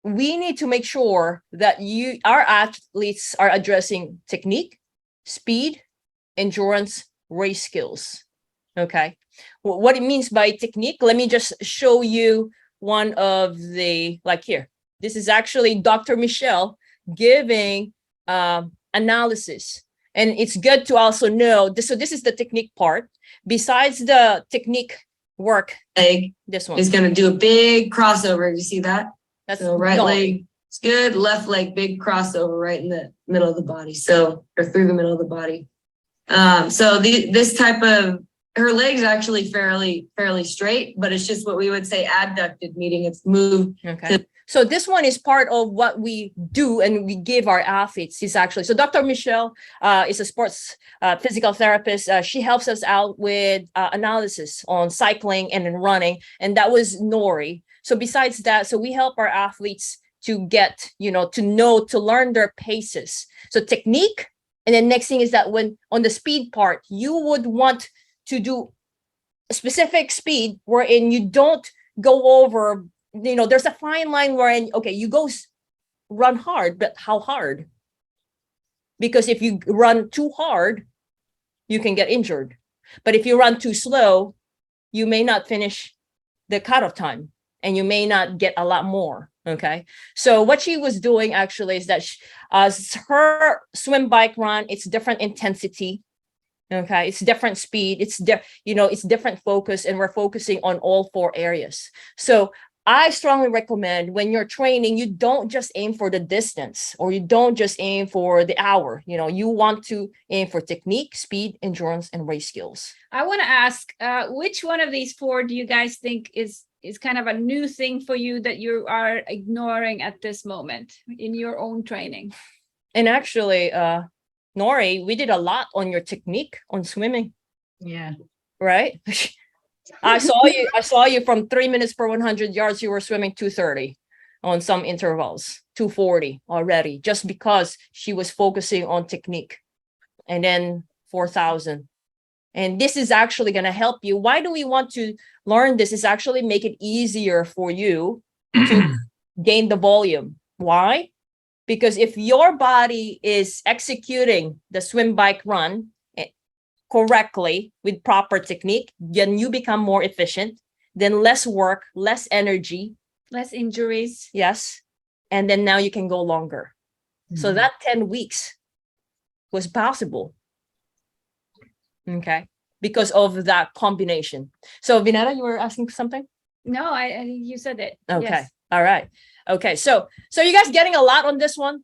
we need to make sure that our athletes are addressing technique, speed, endurance, race skills. Okay. What it means by technique, let me just show you one of the, like here. This is actually Dr. Michelle giving analysis. And it's good to also know this. So this is the technique part. Besides the technique work, leg this one is going to do a big crossover. You see that? that's So right no. leg, it's good. Left leg, big crossover right in the middle of the body. So, or through the middle of the body. So this type of, her legs actually fairly straight, but it's just what we would say adducted, meaning it's moved. Okay. So this one is part of what we do and we give our athletes is actually, so Dr. Michelle is a sports physical therapist. She helps us out with analysis on cycling and in running. And that was Nory. So besides that, so we help our athletes to get, to learn their paces. So technique. And then next thing is that when on the speed part, you would want to do a specific speed wherein you don't go over, there's a fine line wherein, okay, you go run hard, but how hard? Because if you run too hard, you can get injured. But if you run too slow, you may not finish the cutoff time and you may not get a lot more. Okay. So what she was doing actually is that her swim, bike, run, it's different intensity. Okay. It's different speed. It's different focus, and we're focusing on all 4 areas. So I strongly recommend when you're training, you don't just aim for the distance or you don't just aim for the hour. You want to aim for technique, speed, endurance, and race skills. I want to ask, which one of these 4 do you guys think is kind of a new thing for you that you are ignoring at this moment in your own training? And actually, Nory, we did a lot on your technique on swimming. Yeah. Right? I saw you from 3 minutes per 100 yards. You were swimming 2:30 on some intervals, 2:40 already, just because she was focusing on technique. And then 4,000. And this is actually going to help you. Why do we want to learn this? Is actually make it easier for you to gain the volume. Why? Because if your body is executing the swim, bike, run correctly with proper technique, then you become more efficient, then less work, less energy, less injuries. Yes. And then now you can go longer. Mm-hmm. So that 10 weeks was possible. Okay. Because of that combination. So Vineta, you were asking something? No, you said it. Okay. Yes. All right. Okay. So you guys getting a lot on this one?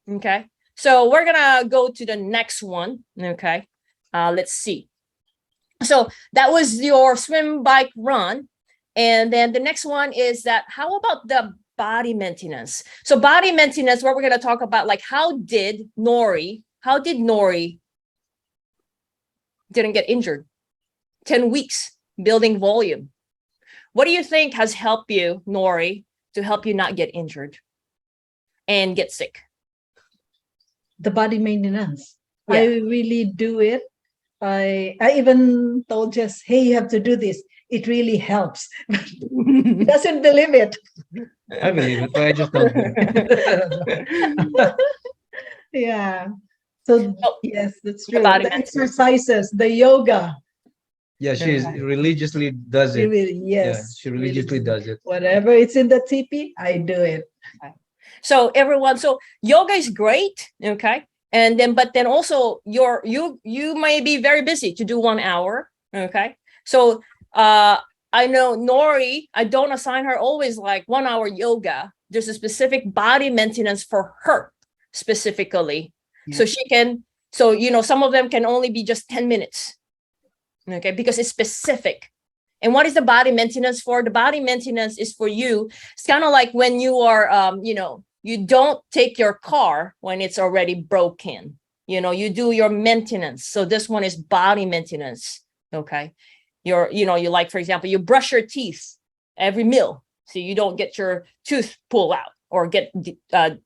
Okay. So we're going to go to the next one. Okay. Let's see. So that was your swim, bike, run. And then the next one is that, how about the body maintenance? So body maintenance, what we're going to talk about, like how did Nory didn't get injured? 10 weeks building volume. What do you think has helped you, Nory, to help you not get injured and get sick? The body maintenance. Yeah. I really do it I even told Jess, hey, you have to do this. It really helps. He doesn't believe it. I believe it, but I just don't do it. Yeah. So Oh, yes, that's the true. body The maintenance. exercises, the yoga. Yeah, she religiously does She it. really, Yeah, yes. she religiously does it. Whatever it's in the TP, I do it. So everyone, so yoga is great, okay? And then, but then also you may be very busy to do 1 hour, okay? So I know Nory, I don't assign her always like 1 hour yoga. There's a specific body maintenance for her specifically. So she can, so some of them can only be just 10 minutes, okay? Because it's specific. And what is the body maintenance for? The body maintenance is for you. It's kind of like when you are, you don't take your car when it's already broken. You do your maintenance. So this one is body maintenance. Okay. You like, for example, you brush your teeth every meal. So you don't get your tooth pulled out or get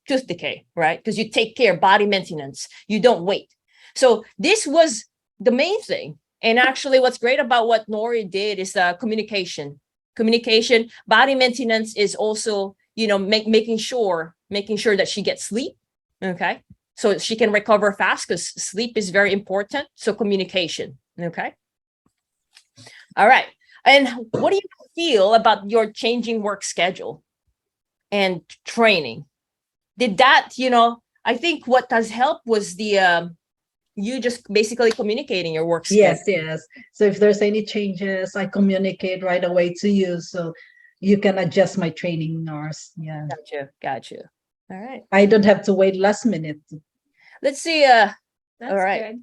tooth decay, right? Because you take care, body maintenance. You don't wait. So this was the main thing. And actually, what's great about what Nory did is communication. Communication, body maintenance is also, making sure that she gets sleep. Okay. So she can recover fast because sleep is very important. So communication. Okay. All right. And what do you feel about your changing work schedule and training? Did that, I think what has helped was the, you just basically communicating your work schedule. Yes. So if there's any changes, I communicate right away to you, so you can adjust my training hours. Yeah. Gotcha. All right. I don't have to wait last minute. Let's see. That's all right. good.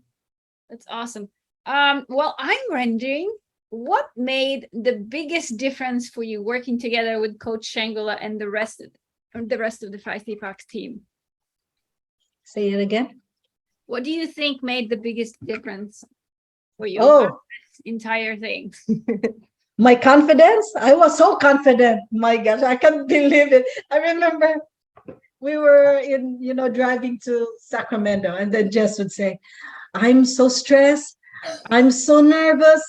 That's awesome. Well, I'm wondering what made the biggest difference for you working together with Coach Shangrila and the rest of the feistyfox team? Say it again. What do you think made the biggest difference for you? Oh, This entire thing. my confidence. I was so confident. My gosh, I can't believe it. I remember we were driving to Sacramento, and then Jess would say, I'm so stressed. I'm so nervous.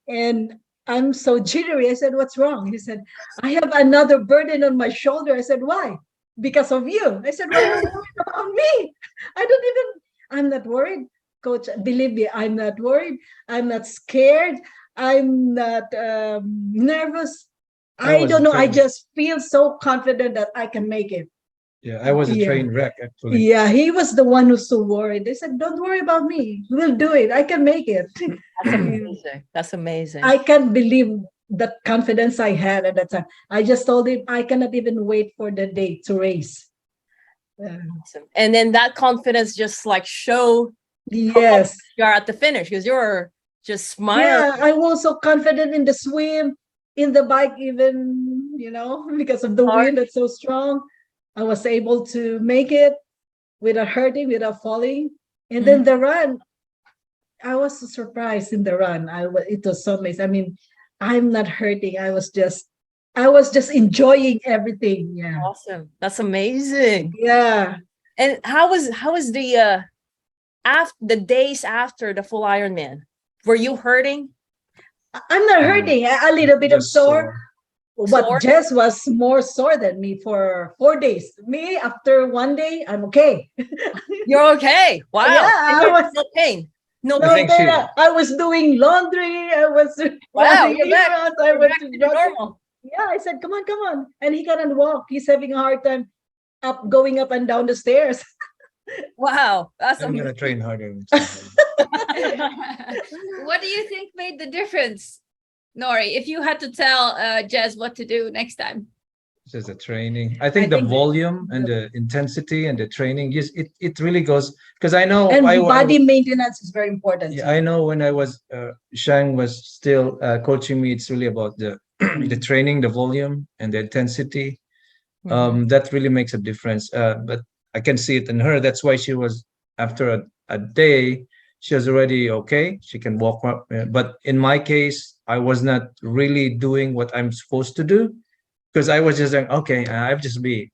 And I'm so jittery. I said, what's wrong? He said, I have another burden on my shoulder. I said, why? Because of you. I said, why are you worried about me? I'm not worried, Coach. Believe me, I'm not worried. I'm not scared. I'm not nervous. I don't know. I just feel so confident that I can make it. Yeah, I was a train wreck, actually. Yeah, he was the one who's so worried. They said, don't worry about me. We'll do it. I can make it. That's amazing. That's amazing. I can't believe the confidence I had at that time. I just told him I cannot even wait for the day to race. Awesome. And then that confidence just like show Yes. you're at the finish because you're just smiling. Yeah, I was so confident in the swim, in the bike, even, because of the wind that's so strong. I was able to make it without hurting, without falling. And then the run, I was so surprised in the run. It was so amazing. I mean, I'm not hurting. I was just enjoying everything. Yeah. Awesome. That's amazing. Yeah. And how was the the days after the full Ironman? Were you hurting? I'm not hurting. A little bit of sore. But Sore? Jess was more sore than me for 4 days. Me, after 1 day, I'm okay. You're okay. Wow. Yeah, I was no pain. No no pain. pain. I was doing laundry. I was Wow, running you're back. errands. I You're was back to normal. Yeah, I said, come on. And he cannot walk. He's having a hard time going up and down the stairs. Wow. That's I'm amazing. gonna train harder. What do you think made the difference, Nory? If you had to tell Jess what to do next time. Just the training. I think the volume and the intensity and the training, yes, it really goes, because I know And body maintenance is very important. Yeah, I know when I was Shang was still coaching me, it's really about the the training, the volume and the intensity. That really makes a difference. But I can see it in her. That's why she was, after a day, she was already okay. She can walk up. But in my case, I was not really doing what I'm supposed to do, because I was just like, okay, I'll just be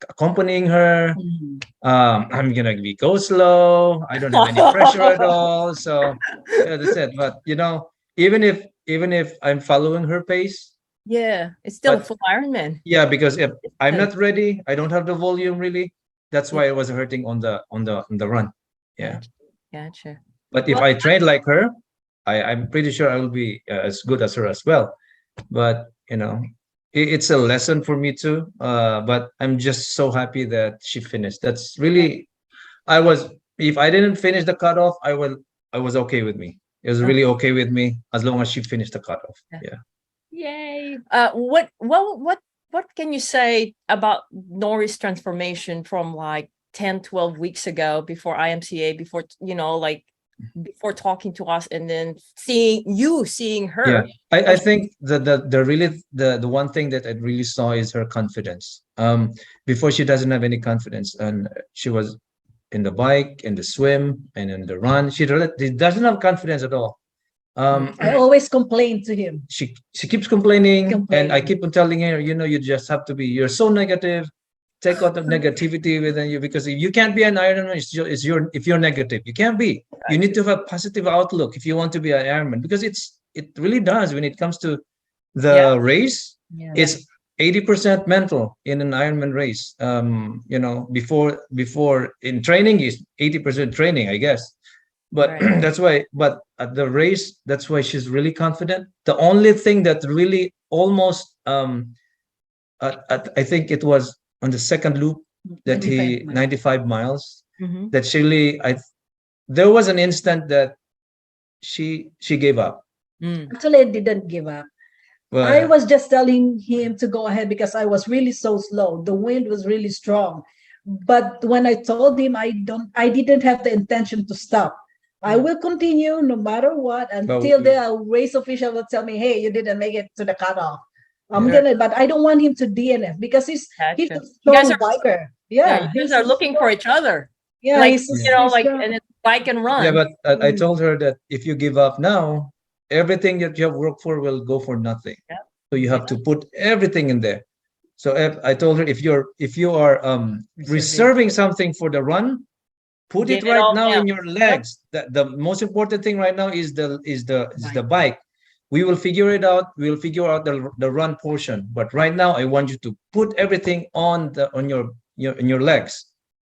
accompanying her. Mhm. I'm gonna be go slow. I don't have any pressure at all. So yeah, that's it. But even if I'm following her pace, Yeah, it's still a but full Ironman. yeah, because if I'm Yeah. not ready, I don't have the volume really. That's why I was hurting on the run. Yeah. Gotcha. But if Well, I train like her, I'm pretty sure I will be as good as her as well. But it's a lesson for me too. But I'm just so happy that she finished. That's really I was if I didn't finish the cutoff, I was okay with me. It was really okay with me as long as she finished the cutoff. Yeah. Yeah. yay. What can you say about Nory's transformation from like 10, 12 weeks ago before IMCA, before before talking to us, and then seeing her? Yeah. I think the really the one thing that I really saw is her confidence. Before she doesn't have any confidence, and she was in the bike, in the swim, and in the run. She doesn't have confidence at all. I always complain to him. She keeps complaining, and I keep on telling her, you just have to be. You're so negative. Take out the negativity within you, because if you can't be an Ironman, if you're negative, you can't be. You need to have positive outlook if you want to be an Ironman, because it really does when it comes to the race. Yeah. It's 80% mental in an Ironman race. Before in training is 80% training, I guess. But Right. that's why. But at the race, that's why she's really confident. The only thing that really almost I think it was on the second loop that 95 miles Mhm. that she really there was an instant that she gave up. Actually, I didn't give up. Well, I was just telling him to go ahead because I was really so slow. The wind was really strong. But when I told him I didn't have the intention to stop. I will continue no matter what until the race official will tell me, hey, you didn't make it to the cutoff. But I don't want him to DNF because he's a You strong guys are- biker. Yeah, you guys are looking for each other. Yeah, Like, he's and it's bike and run. yeah, but I told her that if you give up now, everything that you have worked for will go for nothing. Yeah. So you have to put everything in there. So I told her if you are reserving something for the run, put Give it it right all now now. in your legs. The most important thing right now is the bike. We will figure it out. We'll figure out the run portion. But right now, I want you to put everything on your legs.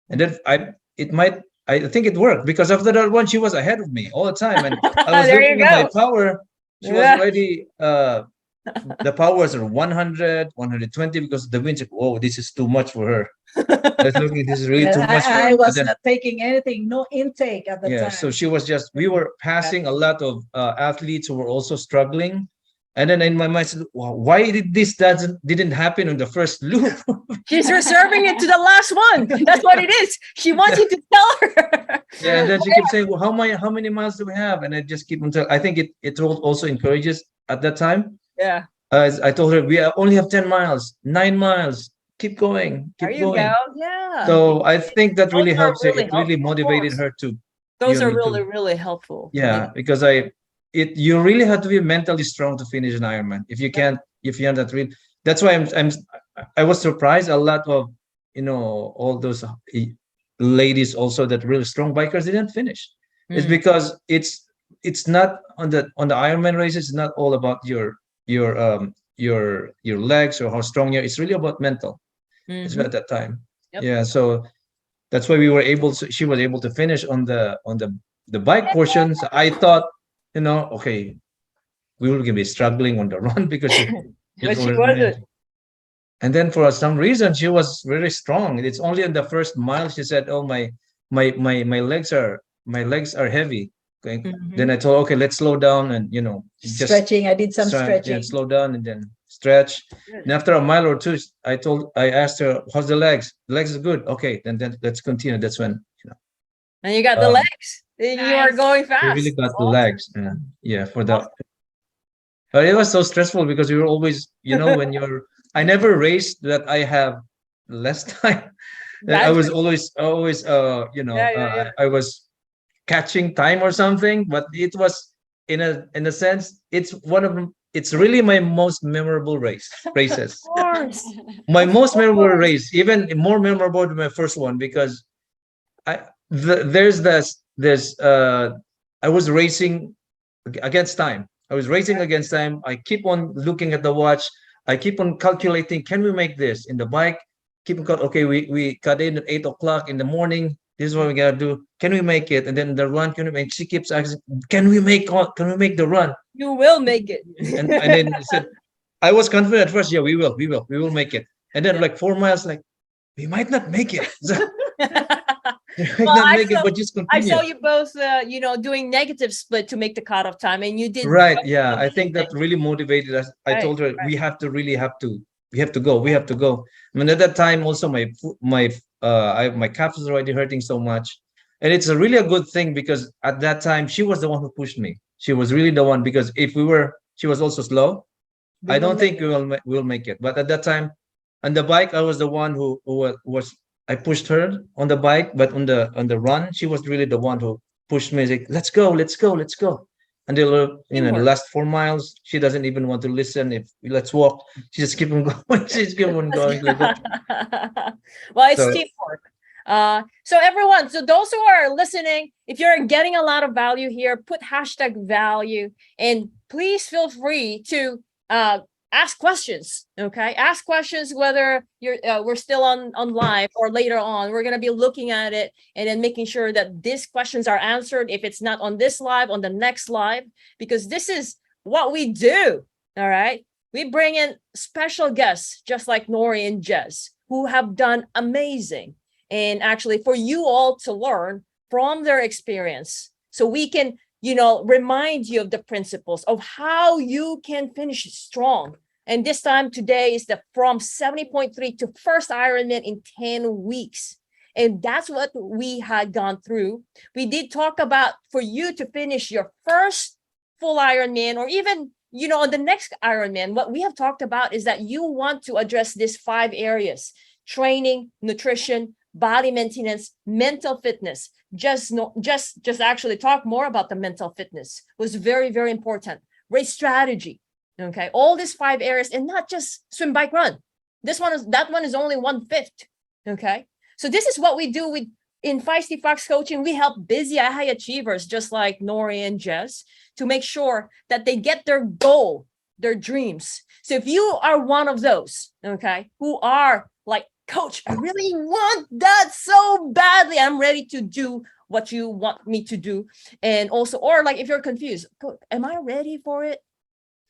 And then I think it worked, because after that one, she was ahead of me all the time, and I was There you looking at my go. power. She was Yeah. already the powers are 100, 120, because the wind's like, whoa, this is too much for her. I was looking, this is really too much for her. I was And then, not taking anything, no intake at the yeah, time. so she was we were passing a lot of athletes who were also struggling. And then in my mind, I said, well, why didn't happen on the first loop? She's reserving it to the last one. That's what it is. She wants you to tell her. Yeah, and then she keeps saying, well, how many miles do we have? And I just keep on telling. I think it also encourages at that time. Yeah. I told her, we only have 10 miles, 9 miles. Keep going, There keep you going. go. Yeah. So I think that really Those are helps her. really It really helpful, of motivated course. her to. Those are me really, too. really helpful. Yeah, because you really have to be mentally strong to finish an Ironman. If you're not really, that's why I was surprised a lot of all those ladies also that really strong bikers didn't finish. It's because it's not on the Ironman races. It's not all about your legs or how strong you are. It's really about mental. It's at that time. Yep. Yeah, so that's why she was able to finish on the bike portion. So I thought, okay, we were gonna be struggling on the run because But she wasn't. and then for some reason she was very strong. It's only in the first mile she said, oh, my legs are heavy. Okay. Then I told, okay, let's slow down and just stretching. I did some stretching. and slow down and then stretch. And after a mile or two, I asked her, how's the legs? The legs are good. Okay, then let's continue. That's when And you got the legs. You are Nice. going we fast. really got the legs. Yeah, for the. But it was so stressful because we were always, when I never raced that I have less time. That I was always, I was catching time or something. But it was in a sense, it's one of it's really my most memorable races. Of course. My Of most memorable course. race, even more memorable than my first one, because there's I was racing against time. I was racing against time. I keep on looking at the watch. I keep on calculating, can we make this in the bike? Keep on okay, we cut in at 8 o'clock in the morning. This is what we gotta do. Can we make it? And then the run, can we make? She keeps asking, can we make the run? You will make it. And then I said, I was confident at first, yeah, we will make it. And then like 4 miles, like, we might not make it. We might Well, not make it, but just I continue. saw you both, doing negative split to make the cutoff time, and you did Right, yeah, I think that really motivated us. I Right, told her we have to go. I mean, at that time also my calf was already hurting so much, and it's really a good thing, because at that time she was the one who pushed me. She was really the one, because she was also slow. I don't think we'll make it. But at that time, on the bike, I was the one who was I pushed her on the bike, but on the run, she was really the one who pushed me. Like, let's go. Until the Teamwork. last 4 miles, she doesn't even want to listen. If let's walk, she just keep on going. She's keep on going. Like, okay. Well, it's So- teamwork. So everyone, so those who are listening, if you're getting a lot of value here, put #value, and please feel free to ask questions. Okay, ask questions, whether we're still on live or later on. We're gonna be looking at it and then making sure that these questions are answered. If it's not on this live, on the next live, because this is what we do. All right, we bring in special guests just like Nory and Jez, who have done amazing, and actually for you all to learn from their experience, so we can remind you of the principles of how you can finish strong. And this time today is the from 70.3 to first Ironman in 10 weeks. And that's what we had gone through. We did talk about for you to finish your first full Ironman, or even, on the next Ironman. What we have talked about is that you want to address these 5 areas: training, nutrition, body maintenance, mental fitness. Just actually talk more about the mental fitness was very, very important. Race strategy. Okay. All these 5 areas, and not just swim, bike, run. That one is only 1/5. Okay. So this is what we do in Feisty Fox coaching. We help busy high achievers just like Nory and Jez to make sure that they get their goal, their dreams. So if you are one of those, okay, who are like, Coach, I really want that so badly, I'm ready to do what you want me to do. And also, or like if you're confused, am I ready for it?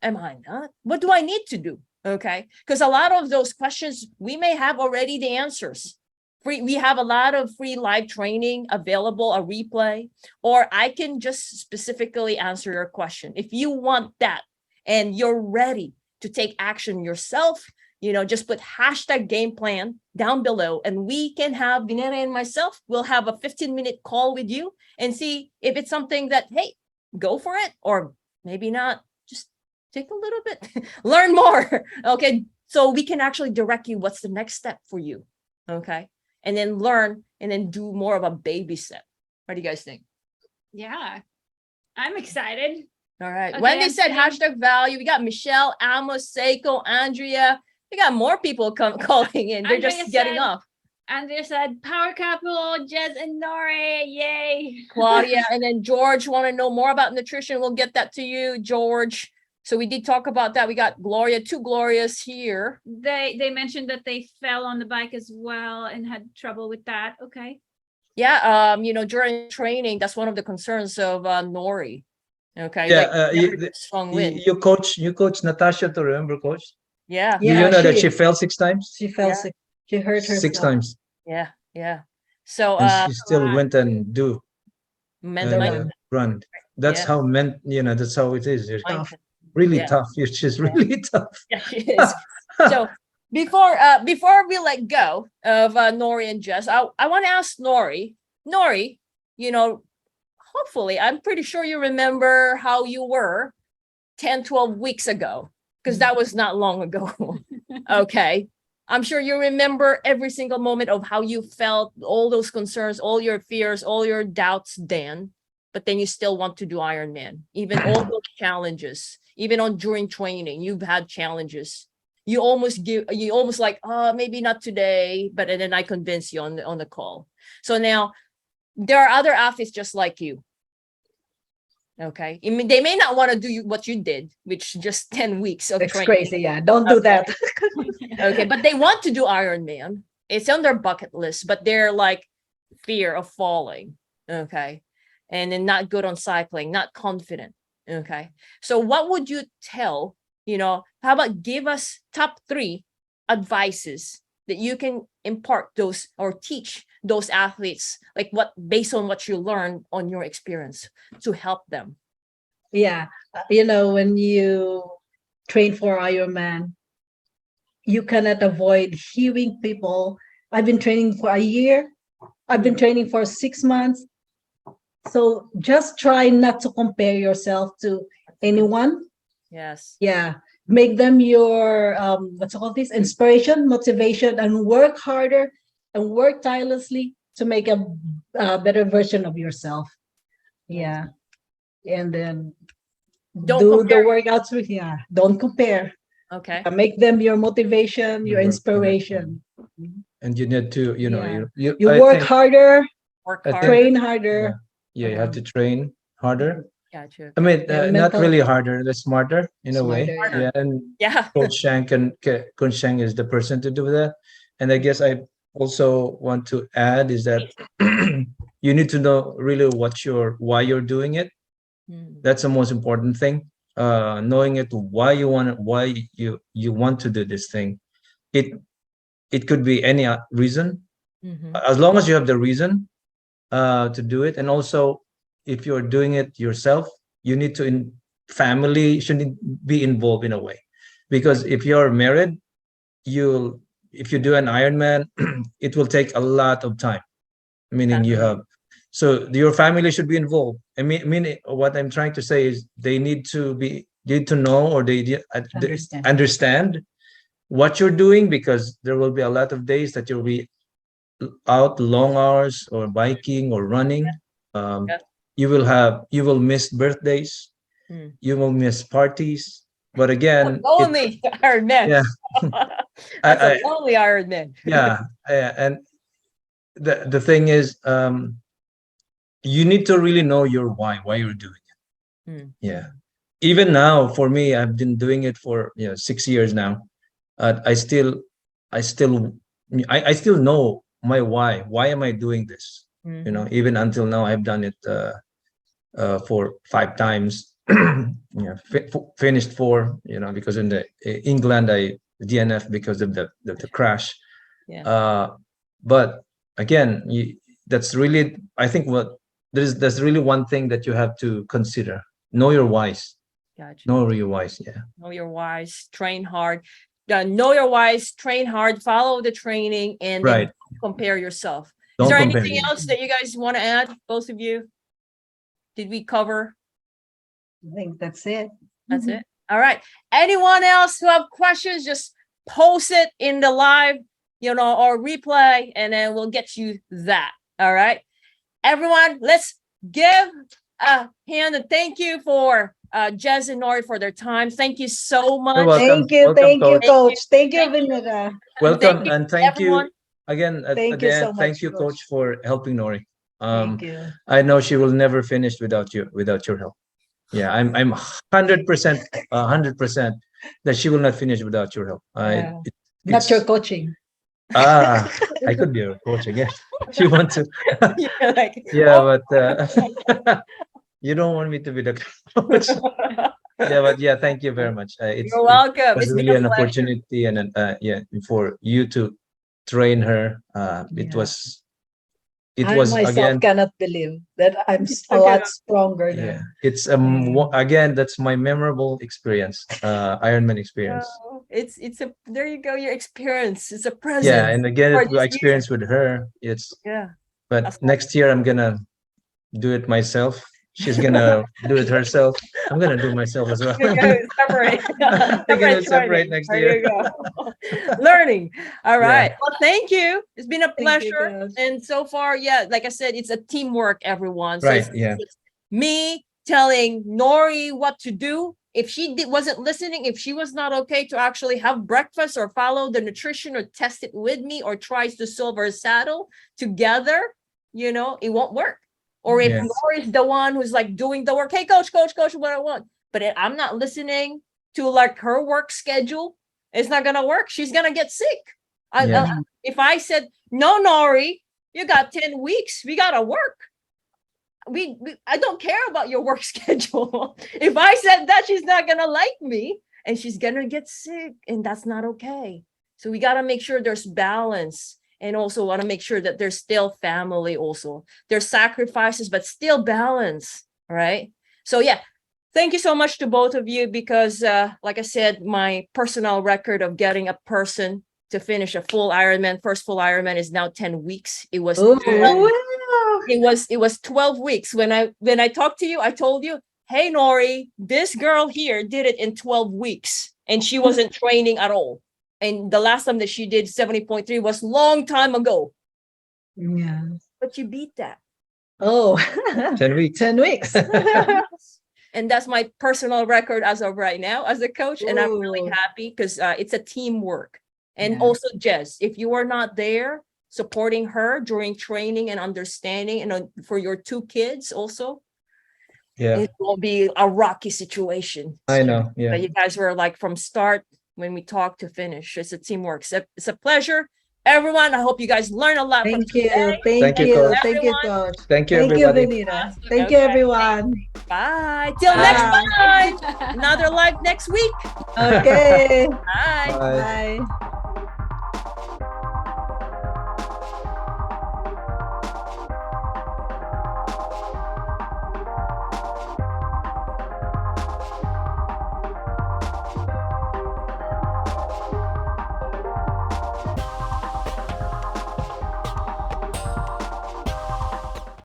Am I not? What do I need to do? Okay. Because a lot of those questions, we may have already the answers. We have a lot of free live training available, a replay, or I can just specifically answer your question. If you want that and you're ready to take action yourself, just put #game plan down below, and we can have Binera and myself, we'll have a 15-minute call with you and see if it's something that, hey, go for it, or maybe not. Just take a little bit, learn more. Okay. So we can actually direct you what's the next step for you. Okay. And then learn and then do more of a baby step. What do you guys think? Yeah, I'm excited. All right. Okay, Wendy I'm said sitting- #value. We got Michelle, Amos, Seiko, Andrea. We got more people calling in. They're Andrea just getting said- off. Andrea said, power couple, Jez and Nory, yay. Claudia, and then George want to know more about nutrition. We'll get that to you, George. So we did talk about that. We got Gloria, 2 Glorias here. They mentioned that they fell on the bike as well and had trouble with that. Okay. Yeah, during training, that's one of the concerns of Nory. Okay. Yeah, strong wind. you coach Natasha, to remember, coach? Yeah. Do you know that she fell 6 times? She fell Yeah. sick. She hurt herself. 6 times. Yeah. So And she still went and mental run. That's Yeah. how that's how it is. It's Tough. really Yeah. tough. It's just really tough. Yeah, she is. So before we let go of Nory and Jez, I want to ask Nory, hopefully, I'm pretty sure you remember how you were 10, 12 weeks ago, because that was not long ago. Okay. I'm sure you remember every single moment of how you felt, all those concerns, all your fears, all your doubts then. but then you still want to do Ironman, even all those challenges, even on during training, you've had challenges. You almost like, oh, maybe not today, but and then I convince you on the call. So now there are other athletes just like you. Okay. I mean, they may not want to do what you did, which just 10 weeks of It's training. crazy. Yeah, don't do that. Okay, but they want to do Ironman. It's on their bucket list, but they're like fear of falling. Okay. And then not good on cycling, not confident. Okay. So what would you tell, how about give us top 3 advices that you can impart those or teach those athletes, like what based on what you learned on your experience to help them? Yeah, when you train for Ironman, you cannot avoid hearing people. I've been training for a year. I've been training for 6 months. So just try not to compare yourself to anyone. Yes. Yeah, make them your what's it called, this inspiration, motivation, and work harder and work tirelessly to make a better version of yourself. Yeah, and then Don't do compare. the workouts with, don't compare. Okay. Make them your motivation, your Your inspiration. And you need to, Yeah. you You I work think- harder, Work I hard. think- train harder. Yeah, you have to train harder. Gotcha. I mean, Yeah, not mental- really harder, but smarter in a way. Smarter, Yeah, and Yeah. Coach Shang is the person to do that. And I guess I also want to add is that you need to know really why you're doing it. That's the most important thing. Knowing why you want to do this thing. It could be any reason, as long as you have the reason to do it. And also, if you're doing it yourself, you need to family shouldn't be involved in a way, because if you're married, if you do an Ironman, it will take a lot of time, meaning you have, so your family should be involved. I mean what I'm trying to say is they need to know, or they understand what you're doing, because there will be a lot of days that you'll be out long hours or biking or running. Yeah. You will miss birthdays, you will miss parties, but again, Lonely Ironman. yeah. That's a lonely Ironman. Yeah, and the thing is, you need to really know your why you're doing it. Yeah, even now for me, I've been doing it for 6 years now. I still know my why am I doing this. Even until now, I've done it for 5 times. Finished 4, because in the England I DNF because of the crash. But again, that's really, I think, that's really one thing that you have to consider. Know your whys. Gotcha. Know your whys. Yeah. Know your whys, train hard. Know your whys, train hard, follow the training, and then Right. compare yourself. Don't Is there compare anything else that you guys want to add, both of you? Did we cover? I think that's it. That's it. All right. Anyone else who have questions, just post it in the live, or replay, and then we'll get you that. All right. Everyone, let's give a hand and thank you for Jez and Nory for their time. Thank you so much. welcome. Thank you, Welcome, Coach. Coach. Thank you, Thank you. Vinita. Welcome, Thank you, and thank everyone. you again at Thank the you end. so much, Thank you, Coach. Coach, for helping Nory. Thank you. I know she will never finish without your help. Yeah, I'm 100% that she will not finish without your help. Yeah. It- Not it's- your coaching. I could be a coach again. If you want to. Yeah, like, Yeah, oh. but you don't want me to be the coach. Yeah, but yeah, thank you very much. You're welcome. It was It's been really a an pleasure. opportunity, and for you to train her. It Yeah. was I myself again. cannot believe that I'm a Okay. lot stronger Yeah, now. it's Yeah. again, that's my memorable experience, Ironman experience. Oh, it's a there you go, your experience. It's a present. Yeah, and again, for my this experience with her. Yeah. But That's next year I'm gonna do it myself. She's gonna do it herself. I'm gonna do myself as well. We're gonna separate. We're gonna separate Separate next There year. you go. Learning. All right. Well, thank you. It's been a Thank you, pleasure. Coach. And so far, like I said, it's a teamwork, everyone. So Right, it's, yeah. me telling Nory what to do. If she wasn't listening, if she was not okay to actually have breakfast or follow the nutrition or test it with me or tries to solve her saddle together, you know, it won't work. Or if Yes. Nory's the one who's like doing the work, hey, coach, what I want. But if I'm not listening to like her work schedule, it's not going to work. She's going to get sick. If I said, no, Nory, you got 10 weeks, we got to work. I don't care about your work schedule. If I said that, she's not gonna like me and she's gonna get sick, and that's not okay. So we got to make sure there's balance, and also want to make sure that there's still family. Also, there's sacrifices, but still balance. Right. So yeah, thank you so much to both of you, because like I said, my personal record of getting a person to finish a full Ironman, first full Ironman, is now 10 weeks. It was it was 12 weeks. When I talked to you, I told you, hey, Nory, this girl here did it in 12 weeks and she wasn't training at all. And the last time that she did 70.3 was long time ago. Yeah. But you beat that. Oh, 10 weeks. 10 weeks. And that's my personal record as of right now as a coach. And I'm really Ooh. happy because it's a teamwork. And Yeah. also, Jess, if you are not there supporting her during training and understanding, and for your 2 kids also, it will be a rocky situation. I know. Yeah. But you guys were like from start when we talked to finish. It's a teamwork. It's a pleasure. Everyone, I hope you guys learn a lot from Thank you. today. Thank you, you. Coach. Thank you, Everyone. Coach. Thank you, Thank you, everybody. Benita. Thank you, Okay. everyone. Bye. Till next time. Another live next week. Okay. Bye. Bye. Bye.